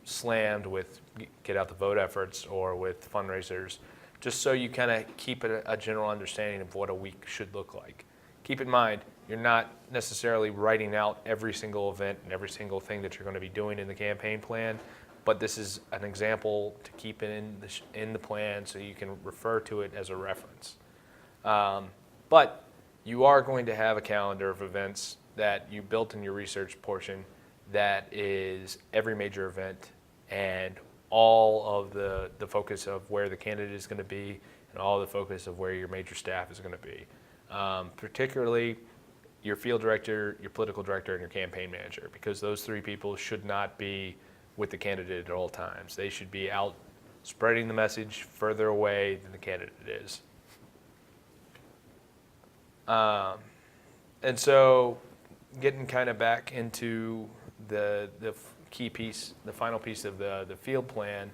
slammed with get out the vote efforts or with fundraisers, just so you kind of keep a general understanding of what a week should look like. Keep in mind, you're not necessarily writing out every single event and every single thing that you're going to be doing in the campaign plan, but this is an example to keep in the plan so you can refer to it as a reference. But you are going to have a calendar of events that you built in your research portion that is every major event and all of the focus of where the candidate is going to be and all the focus of where your major staff is going to be. Particularly your field director, your political director, and your campaign manager, because those three people should not be with the candidate at all times. They should be out spreading the message further away than the candidate is. And so getting kind of back into the key piece, the final piece of the field plan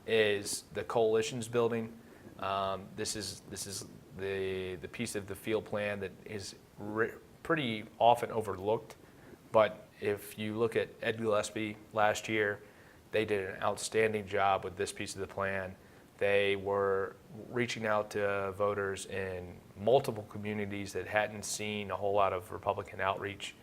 is the coalitions building. This is the piece of the field plan that is pretty often overlooked, but if you look at Ed Gillespie last year, they did an outstanding job with this piece of the plan. They were reaching out to voters in multiple communities that hadn't seen a whole lot of Republican outreach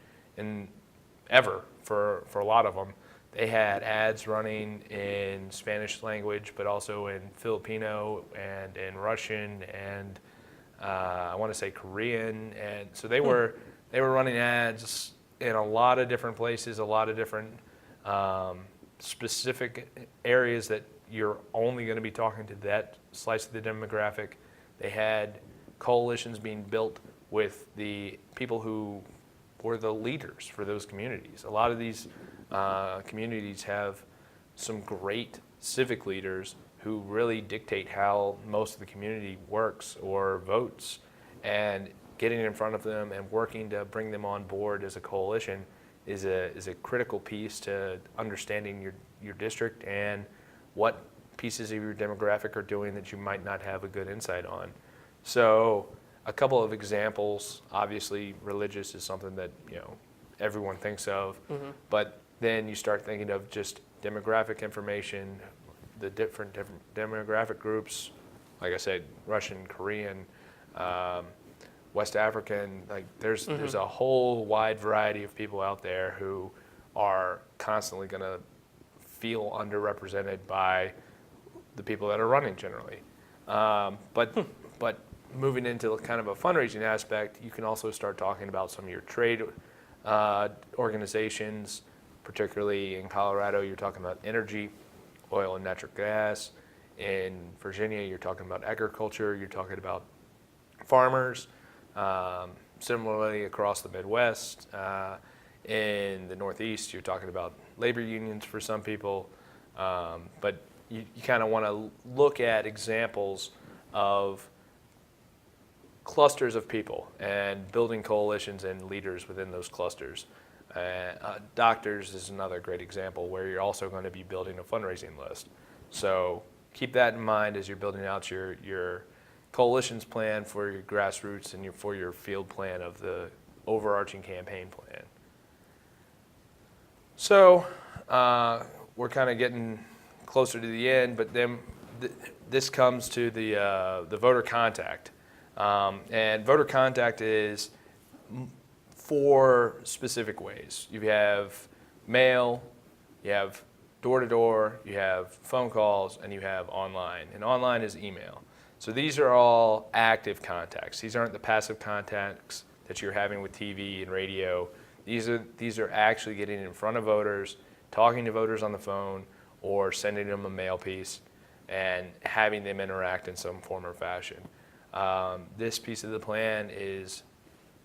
ever for a lot of them. They had ads running in Spanish language, but also in Filipino and in Russian and I want to say Korean. And so they were running ads in a lot of different places, a lot of different specific areas that you're only going to be talking to that slice of the demographic. They had coalitions being built with the people who were the leaders for those communities. A lot of these communities have some great civic leaders who really dictate how most of the community works or votes, and getting in front of them and working to bring them on board as a coalition is a critical piece to understanding your district and what pieces of your demographic are doing that you might not have a good insight on. So a couple of examples, obviously religious is something that everyone thinks of, but then you start thinking of just demographic information, the different demographic groups, like I said, Russian, Korean, West African, like there's a whole wide variety of people out there who are constantly going to feel underrepresented by the people that are running generally. But moving into kind of a fundraising aspect, you can also start talking about some of your trade organizations, particularly in Colorado, you're talking about energy, oil and natural gas. In Virginia, you're talking about agriculture, you're talking about farmers. Similarly, across the Midwest, in the Northeast, you're talking about labor unions for some people. But you kind of want to look at examples of clusters of people and building coalitions and leaders within those clusters. Doctors is another great example where you're also going to be building a fundraising list. So keep that in mind as you're building out your coalitions plan for your grassroots and for your field plan of the overarching campaign plan. So we're kind of getting closer to the end, but then this comes to the voter contact. And voter contact is 4 specific ways. You have mail, you have door-to-door, you have phone calls, and you have online. And online is email. So these are all active contacts. These aren't the passive contacts that you're having with TV and radio. These are actually getting in front of voters, talking to voters on the phone, or sending them a mail piece and having them interact in some form or fashion. This piece of the plan is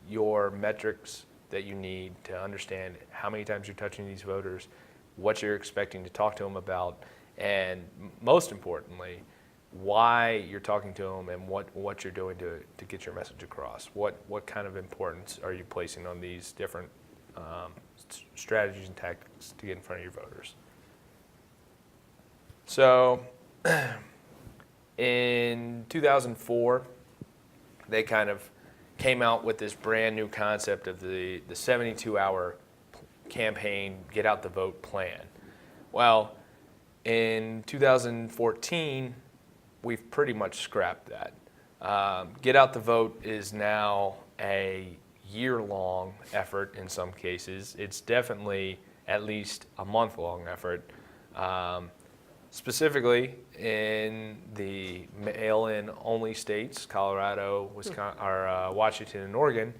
your metrics that you need to understand how many times you're touching these voters, what you're expecting to talk to them about, and most importantly, why you're talking to them and what you're doing to get your message across. What kind of importance are you placing on these different strategies and tactics to get in front of your voters? So in 2004, they kind of came out with this brand new concept of the 72-hour campaign get out the vote plan. Well, in 2014, we've pretty much scrapped that. Get out the vote is now a year-long effort in some cases. It's definitely at least a month-long effort. Specifically in the mail-in only states, Colorado, Wisconsin, or Washington and Oregon,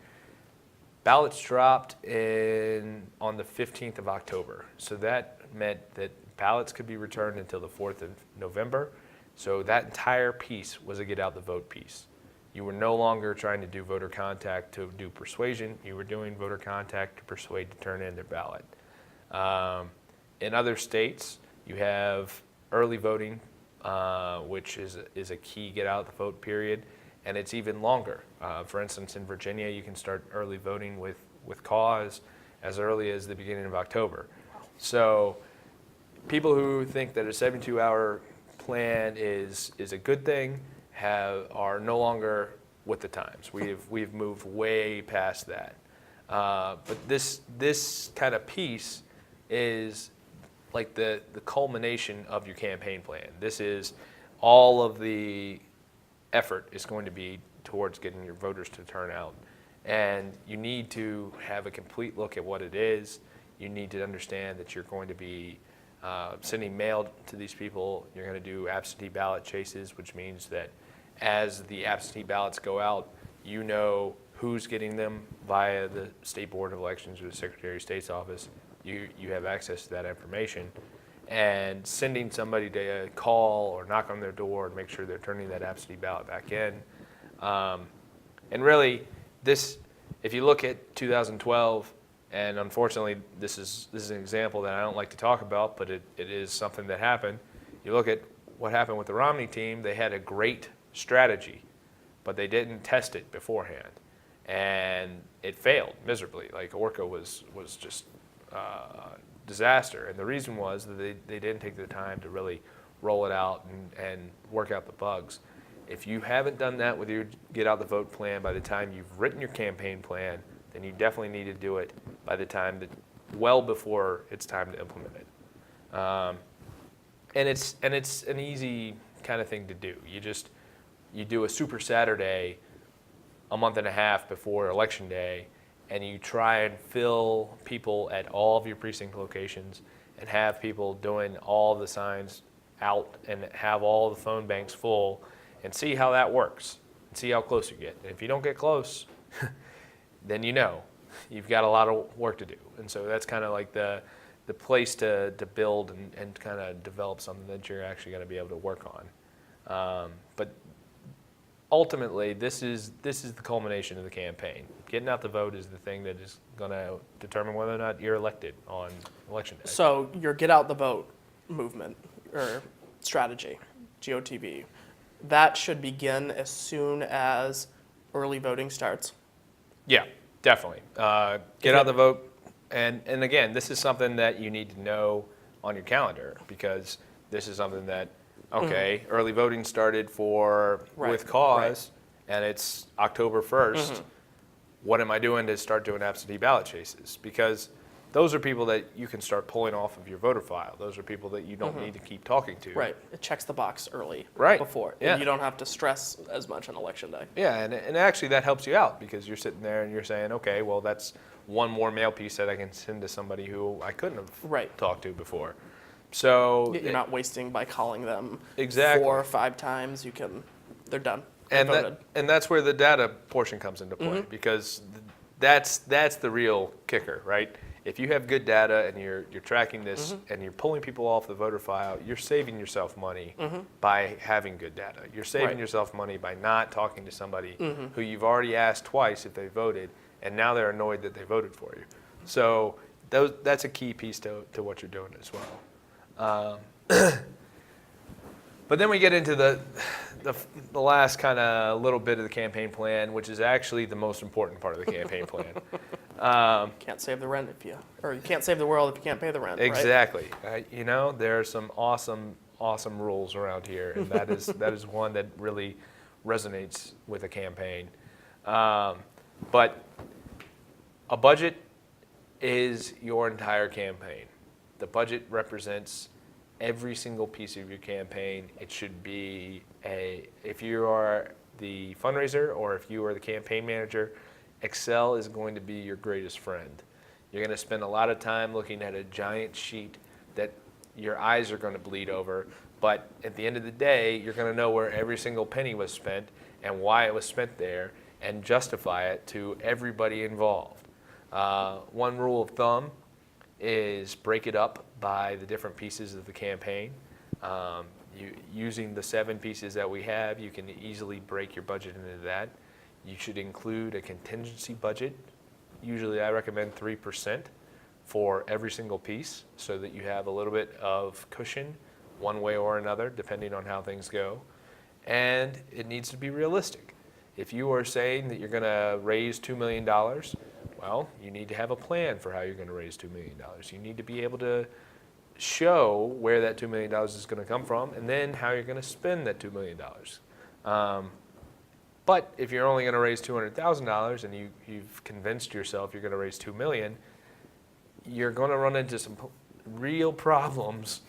ballots dropped on the 15th of October. So that meant that ballots could be returned until the 4th of November. So that entire piece was a get out the vote piece. You were no longer trying to do voter contact to do persuasion. You were doing voter contact to persuade to turn in their ballot. In other states, you have early voting, which is a key get out the vote period, and it's even longer. For instance, in Virginia, you can start early voting with cause as early as the beginning of October. So people who think that a 72-hour plan is a good thing are no longer with the times. We've moved way past that. But this kind of piece is like the culmination of your campaign plan. This is all of the effort is going to be towards getting your voters to turn out. And you need to have a complete look at what it is. You need to understand that you're going to be sending mail to these people. You're going to do absentee ballot chases, which means that as the absentee ballots go out, you know who's getting them via the State Board of Elections or the Secretary of State's office. You have access to that information, and sending somebody to call or knock on their door and make sure they're turning that absentee ballot back in. And really, if you look at 2012, and unfortunately this is an example that I don't like to talk about, but it is something that happened. You look at what happened with the Romney team, they had a great strategy, but they didn't test it beforehand. And it failed miserably. Like Orca was just disaster. And the reason was that they didn't take the time to really roll it out and work out the bugs. If you haven't done that with your Get Out the Vote plan by the time you've written your campaign plan, then you definitely need to do it by the time that, well before it's time to implement it. And it's an easy kind of thing to do. You do a Super Saturday a month and a half before Election Day, and you try and fill people at all of your precinct locations and have people doing all the signs out and have all the phone banks full and see how that works and see how close you get. And if you don't get close, then you know you've got a lot of work to do. And so that's kind of like the place to build and kind of develop something that you're actually going to be able to work on. But ultimately, this is the culmination of the campaign. Getting out the vote is the thing that is going to determine whether or not you're elected on Election Day. So your Get Out the Vote movement or strategy, GOTV, that should begin as soon as early voting starts. Yeah, definitely. Get out the vote. And again, this is something that you need to know on your calendar, because this is something that, okay, early voting started with cause, and it's October 1st. What am I doing to start doing absentee ballot chases? Because those are people that you can start pulling off of your voter file. Those are people that you don't need to keep talking to. Right. It checks the box early. Right. Before. Yeah. You don't have to stress as much on Election Day. Yeah, and actually that helps you out, because you're sitting there and you're saying, okay, well, that's one more mail piece that I can send to somebody who I couldn't have talked to before. So you're not wasting by calling them exactly 4 or 5 times. They're done. And that's where the data portion comes into play, because that's the real kicker, right? If you have good data and you're tracking this and you're pulling people off the voter file, you're saving yourself money by having good data. You're saving yourself money by not talking to somebody who you've already asked twice if they voted, and now they're annoyed that they voted for you. So that's a key piece to what you're doing as well. But then we get into the last kind of little bit of the campaign plan, which is actually the most important part of the campaign plan. Can't save the rent you can't save the world if you can't pay the rent. Exactly. You know, there are some awesome rules around here, and that is one that really resonates with a campaign. But a budget is your entire campaign. The budget represents every single piece of your campaign. It should be if you are the fundraiser or if you are the campaign manager, Excel is going to be your greatest friend. You're going to spend a lot of time looking at a giant sheet that your eyes are going to bleed over, but at the end of the day, you're going to know where every single penny was spent and why it was spent there, and justify it to everybody involved. One rule of thumb is break it up by the different pieces of the campaign. Using the 7 pieces that we have, you can easily break your budget into that. You should include a contingency budget. Usually I recommend 3% for every single piece, so that you have a little bit of cushion one way or another, depending on how things go. And it needs to be realistic. If you are saying that you're going to raise $2 million, well, you need to have a plan for how you're going to raise $2 million. You need to be able to show where that $2 million is going to come from, and then how you're going to spend that $2 million. But if you're only going to raise $200,000 and you've convinced yourself you're going to raise $2 million, you're going to run into some real problems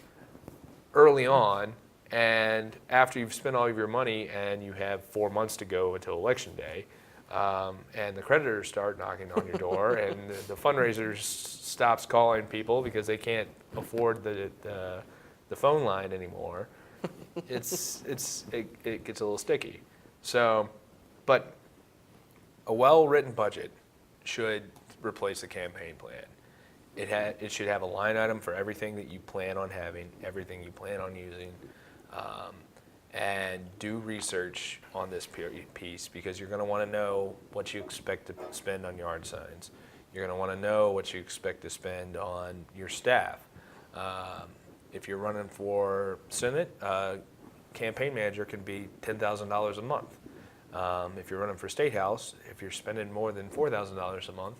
early on. And after you've spent all of your money and you have 4 months to go until Election Day, and the creditors start knocking on your door, and the fundraiser stops calling people because they can't afford the phone line anymore, it gets a little sticky. So, but a well-written budget should replace the campaign plan. It should have a line item for everything that you plan on having, everything you plan on using. And do research on this piece, because you're going to want to know what you expect to spend on yard signs. You're going to want to know what you expect to spend on your staff. If you're running for Senate, campaign manager can be $10,000 a month. If you're running for State House, if you're spending more than $4,000 a month,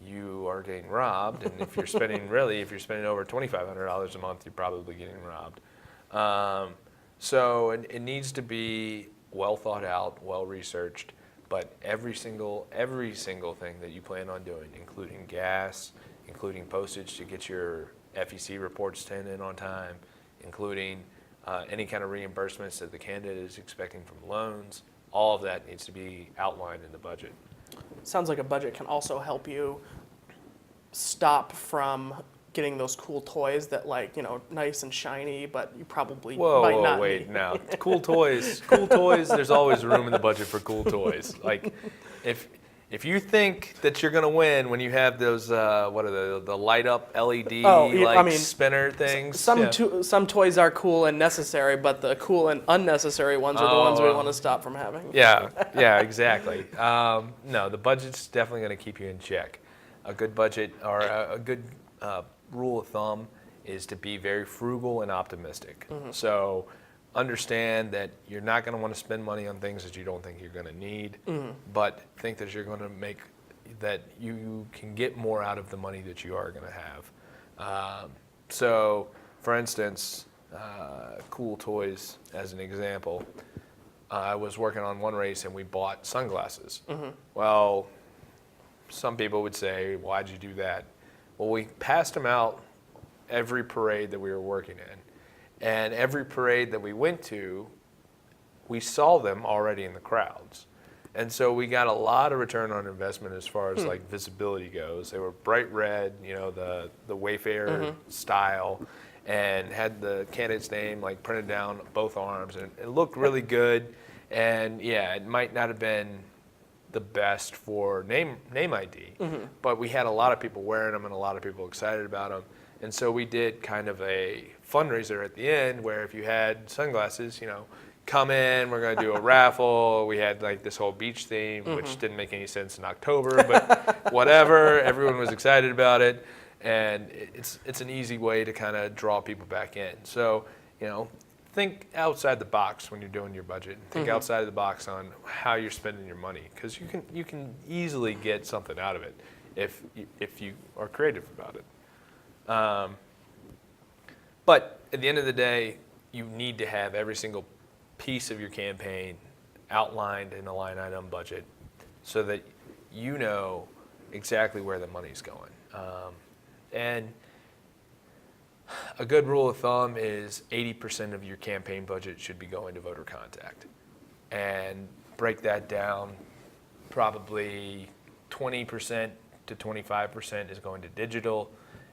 you are getting robbed. And if you're spending over $2,500 a month, you're probably getting robbed. So it needs to be well thought out, well researched. But every single thing that you plan on doing, including gas, including postage to get your FEC reports turned in on time, including any kind of reimbursements that the candidate is expecting from loans, all of that needs to be outlined in the budget. Sounds like a budget can also help you stop from getting those cool toys that, like, nice and shiny, but you probably might not Wait, need. now, cool toys, there's always room in the budget for cool toys. Like, if you think that you're gonna win when you have those, what are the light up LED spinner things? Some toys are cool and necessary, but the cool and unnecessary ones are the ones we want to stop from having. Yeah, exactly. No, the budget's definitely gonna keep you in check. A good budget, or a good rule of thumb, is to be very frugal and optimistic. Mm-hmm. So understand that you're not going to want to spend money on things that you don't think you're going to need, but think that you're going to make that you can get more out of the money that you are going to have. So, for instance, cool toys as an example. I was working on one race and we bought sunglasses. Mm-hmm. Well, some people would say, "Why'd you do that?" Well, we passed them out every parade that we were working in. And every parade that we went to, we saw them already in the crowds. And so we got a lot of return on investment as far as like visibility goes. They were bright red, the Wayfarer style, and had the candidate's name like printed down both arms. And it looked really good. And yeah, it might not have been the best for name ID, but we had a lot of people wearing them and a lot of people excited about them. And so we did kind of a fundraiser at the end where if you had sunglasses, come in, we're going to do a raffle. We had like this whole beach theme, which didn't make any sense in October, but whatever, everyone was excited about it. And it's an easy way to kind of draw people back in. So, think outside the box when you're doing your budget. Think outside of the box on how you're spending your money, because you can easily get something out of it if you are creative about it. But at the end of the day, you need to have every single piece of your campaign outlined in a line item budget so that you know exactly where the money's going. And a good rule of thumb is 80% of your campaign budget should be going to voter contact. And break that down, probably 20% to 25% is going to digital.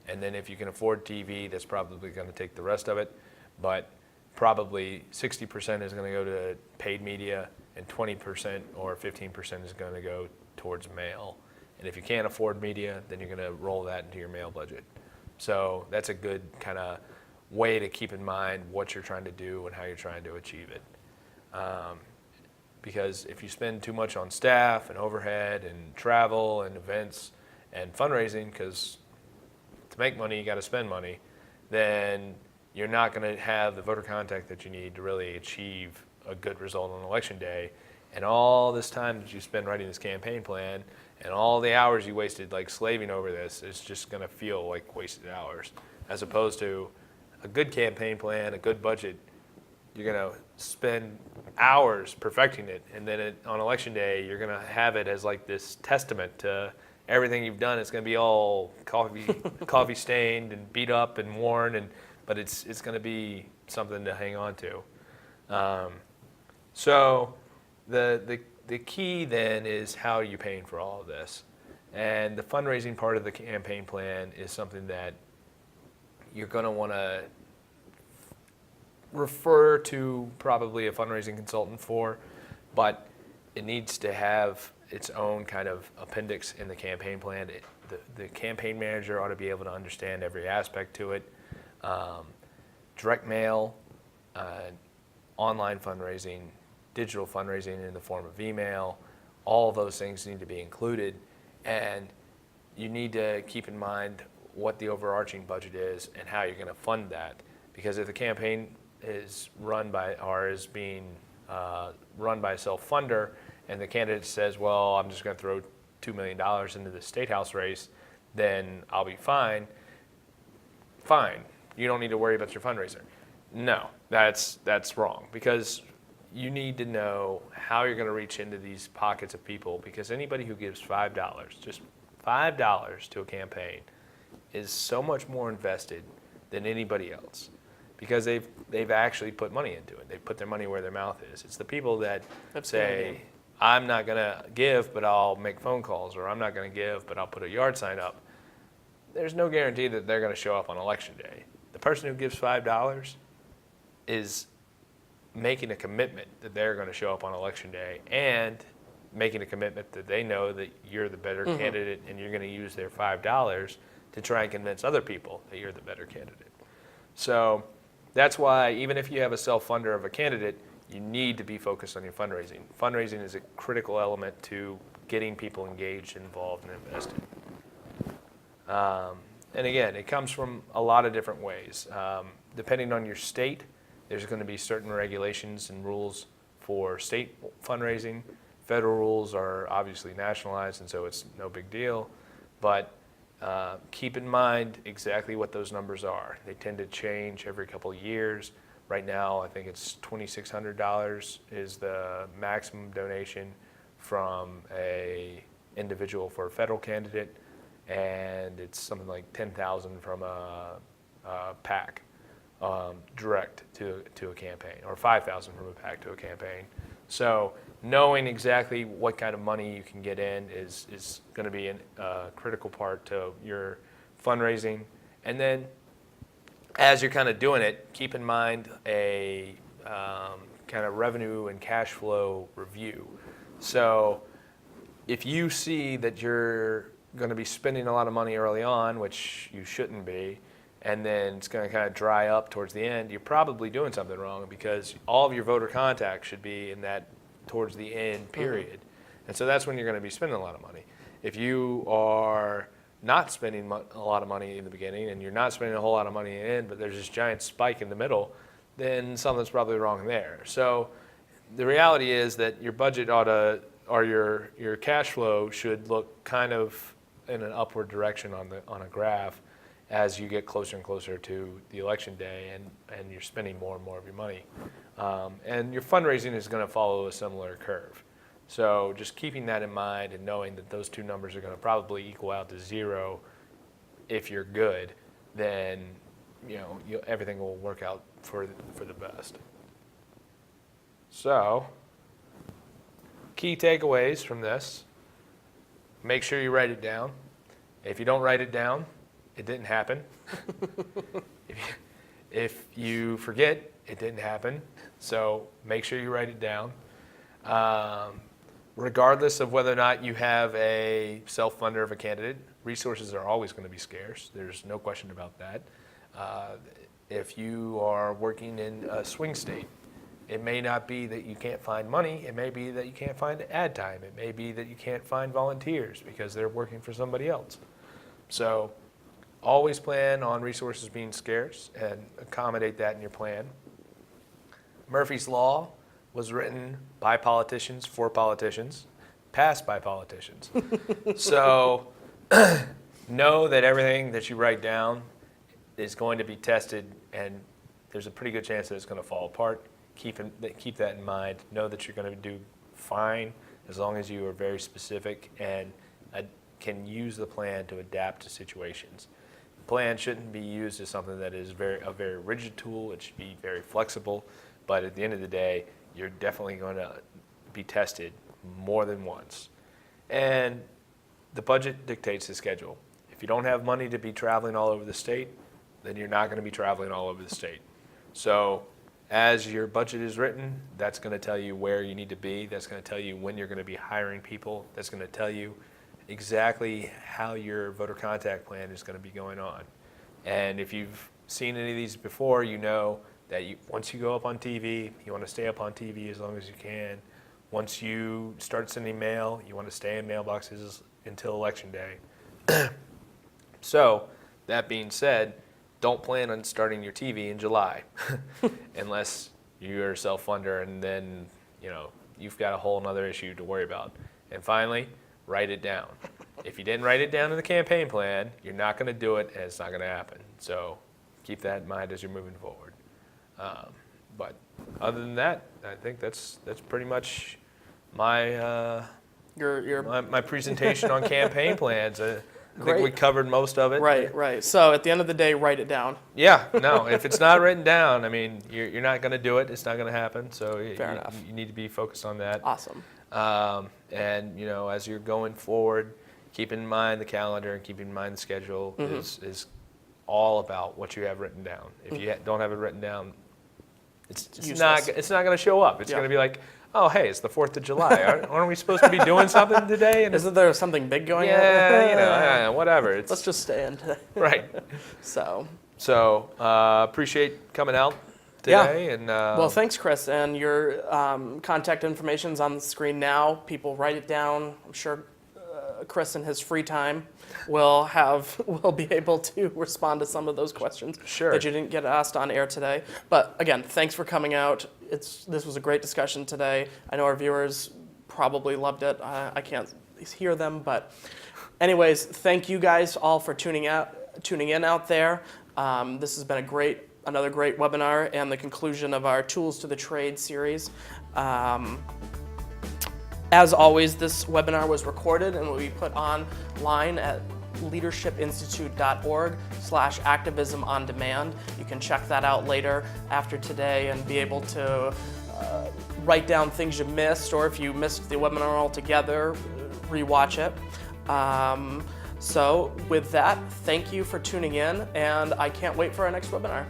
And then if you can afford TV, that's probably going to take the rest of it. But probably 60% is going to go to paid media, and 20% or 15% is going to go towards mail. And if you can't afford media, then you're going to roll that into your mail budget. So that's a good kind of way to keep in mind what you're trying to do and how you're trying to achieve it. Because if you spend too much on staff and overhead and travel and events and fundraising, because to make money you got to spend money, then you're not going to have the voter contact that you need to really achieve a good result on election day. And all this time that you spend writing this campaign plan and all the hours you wasted like slaving over this, it's just going to feel like wasted hours. As opposed to a good campaign plan, a good budget, you're going to spend hours perfecting it, and then on election day you're going to have it as like this testament to everything you've done. It's going to be all coffee stained and beat up and worn, but it's going to be something to hang on to. So the key then is how are you paying for all of this? And the fundraising part of the campaign plan is something that you're going to want to refer to probably a fundraising consultant for, but it needs to have its own kind of appendix in the campaign plan. The campaign manager ought to be able to understand every aspect to it. Direct mail, online fundraising, digital fundraising in the form of email, all of those things need to be included. And you need to keep in mind what the overarching budget is and how you're going to fund that. Because if the campaign is run by or is being run by a self-funder, and the candidate says, well, I'm just going to throw $2 million into the state house race, then I'll be fine. Fine. You don't need to worry about your fundraiser. No, that's wrong, because you need to know how you're going to reach into these pockets of people, because anybody who gives $5, just $5 to a campaign is so much more invested than anybody else, because they've actually put money into it. They've put their money where their mouth is. It's the people that say, I'm not going to give, but I'll make phone calls, or I'm not going to give, but I'll put a yard sign up. There's no guarantee that they're going to show up on election day. The person who gives $5 is making a commitment that they're going to show up on election day, and making a commitment that they know that you're the better candidate, and you're going to use their $5 to try and convince other people that you're the better candidate. So that's why, even if you have a self-funder of a candidate, you need to be focused on your fundraising. Fundraising is a critical element to getting people engaged, involved, and invested. And again, it comes from a lot of different ways. Depending on your state, there's going to be certain regulations and rules for state fundraising. Federal rules are obviously nationalized, and so it's no big deal. But keep in mind exactly what those numbers are. They tend to change every couple of years. Right now, I think it's $2,600 is the maximum donation from a individual for a federal candidate, and it's something like $10,000 from a PAC direct to a campaign, or $5,000 from a PAC to a campaign. So knowing exactly what kind of money you can get in is going to be a critical part to your fundraising. And then as you're kind of doing it, keep in mind a kind of revenue and cash flow review. So if you see that you're going to be spending a lot of money early on, which you shouldn't be, and then it's going to kind of dry up towards the end, you're probably doing something wrong, because all of your voter contact should be in that towards the end period. And so that's when you're going to be spending a lot of money. If you are not spending a lot of money in the beginning, and you're not spending a whole lot of money in the end, but there's this giant spike in the middle, then something's probably wrong there. So the reality is that your budget ought to, or your cash flow should look kind of in an upward direction on a graph as you get closer and closer to the election day, and you're spending more and more of your money. And your fundraising is going to follow a similar curve. So just keeping that in mind, and knowing that those two numbers are going to probably equal out to zero if you're good, then everything will work out for the best. So key takeaways from this: make sure you write it down. If you don't write it down, it didn't happen. If you forget, it didn't happen. So make sure you write it down. Regardless of whether or not you have a self-funder of a candidate, resources are always going to be scarce. There's no question about that. If you are working in a swing state, it may not be that you can't find money. It may be that you can't find ad time. It may be that you can't find volunteers because they're working for somebody else. So always plan on resources being scarce and accommodate that in your plan. Murphy's Law was written by politicians for politicians, passed by politicians. So know that everything that you write down is going to be tested, and there's a pretty good chance that it's going to fall apart. Keep that in mind. Know that you're going to do fine as long as you are very specific and can use the plan to adapt to situations. The plan shouldn't be used as something that is a very rigid tool. It should be very flexible. But at the end of the day, you're definitely going to be tested more than once. And the budget dictates the schedule. If you don't have money to be traveling all over the state, then you're not going to be traveling all over the state. So as your budget is written, that's going to tell you where you need to be. That's going to tell you when you're going to be hiring people. That's going to tell you exactly how your voter contact plan is going to be going on. And if you've seen any of these before, you know that once you go up on TV, you want to stay up on TV as long as you can. Once you start sending mail, you want to stay in mailboxes until Election Day. So, that being said, don't plan on starting your TV in July unless you're a self-funder, and then you've got a whole nother issue to worry about. And finally, write it down. If you didn't write it down in the campaign plan, you're not going to do it, and it's not going to happen. So keep that in mind as you're moving forward. But other than that, I think that's pretty much my my presentation on campaign plans. I think we covered most of it. Right. So at the end of the day, write it down. Yeah, no, if it's not written down, I mean, you're not going to do it. It's not going to happen. So Fair enough. You need to be focused on that. Awesome. And as you're going forward, keep in mind the calendar and keep in mind the schedule is all about what you have written down. If you don't have it written down, it's not going to show up. It's going to be like, oh, hey, it's the 4th of July. Aren't we supposed to be doing something today? And isn't there something big going on? Yeah, whatever. Let's just stay in today. Right. So appreciate coming out today. Yeah. And well, thanks, Chris. And your contact information's on the screen now. People write it down. I'm sure Chris in his free time will be able to respond to some of those questions that you didn't get asked on air today. But again, thanks for coming out. This was a great discussion today. I know our viewers probably loved it. I can't hear them, but anyways, thank you guys all for tuning in out there. This has been another great webinar and the conclusion of our Tools to the Trade series. As always, this webinar was recorded and will be put online at leadershipinstitute.org/activism on demand. You can check that out later after today and be able to write down things you missed, or if you missed the webinar altogether, rewatch it. So with that, thank you for tuning in, and I can't wait for our next webinar.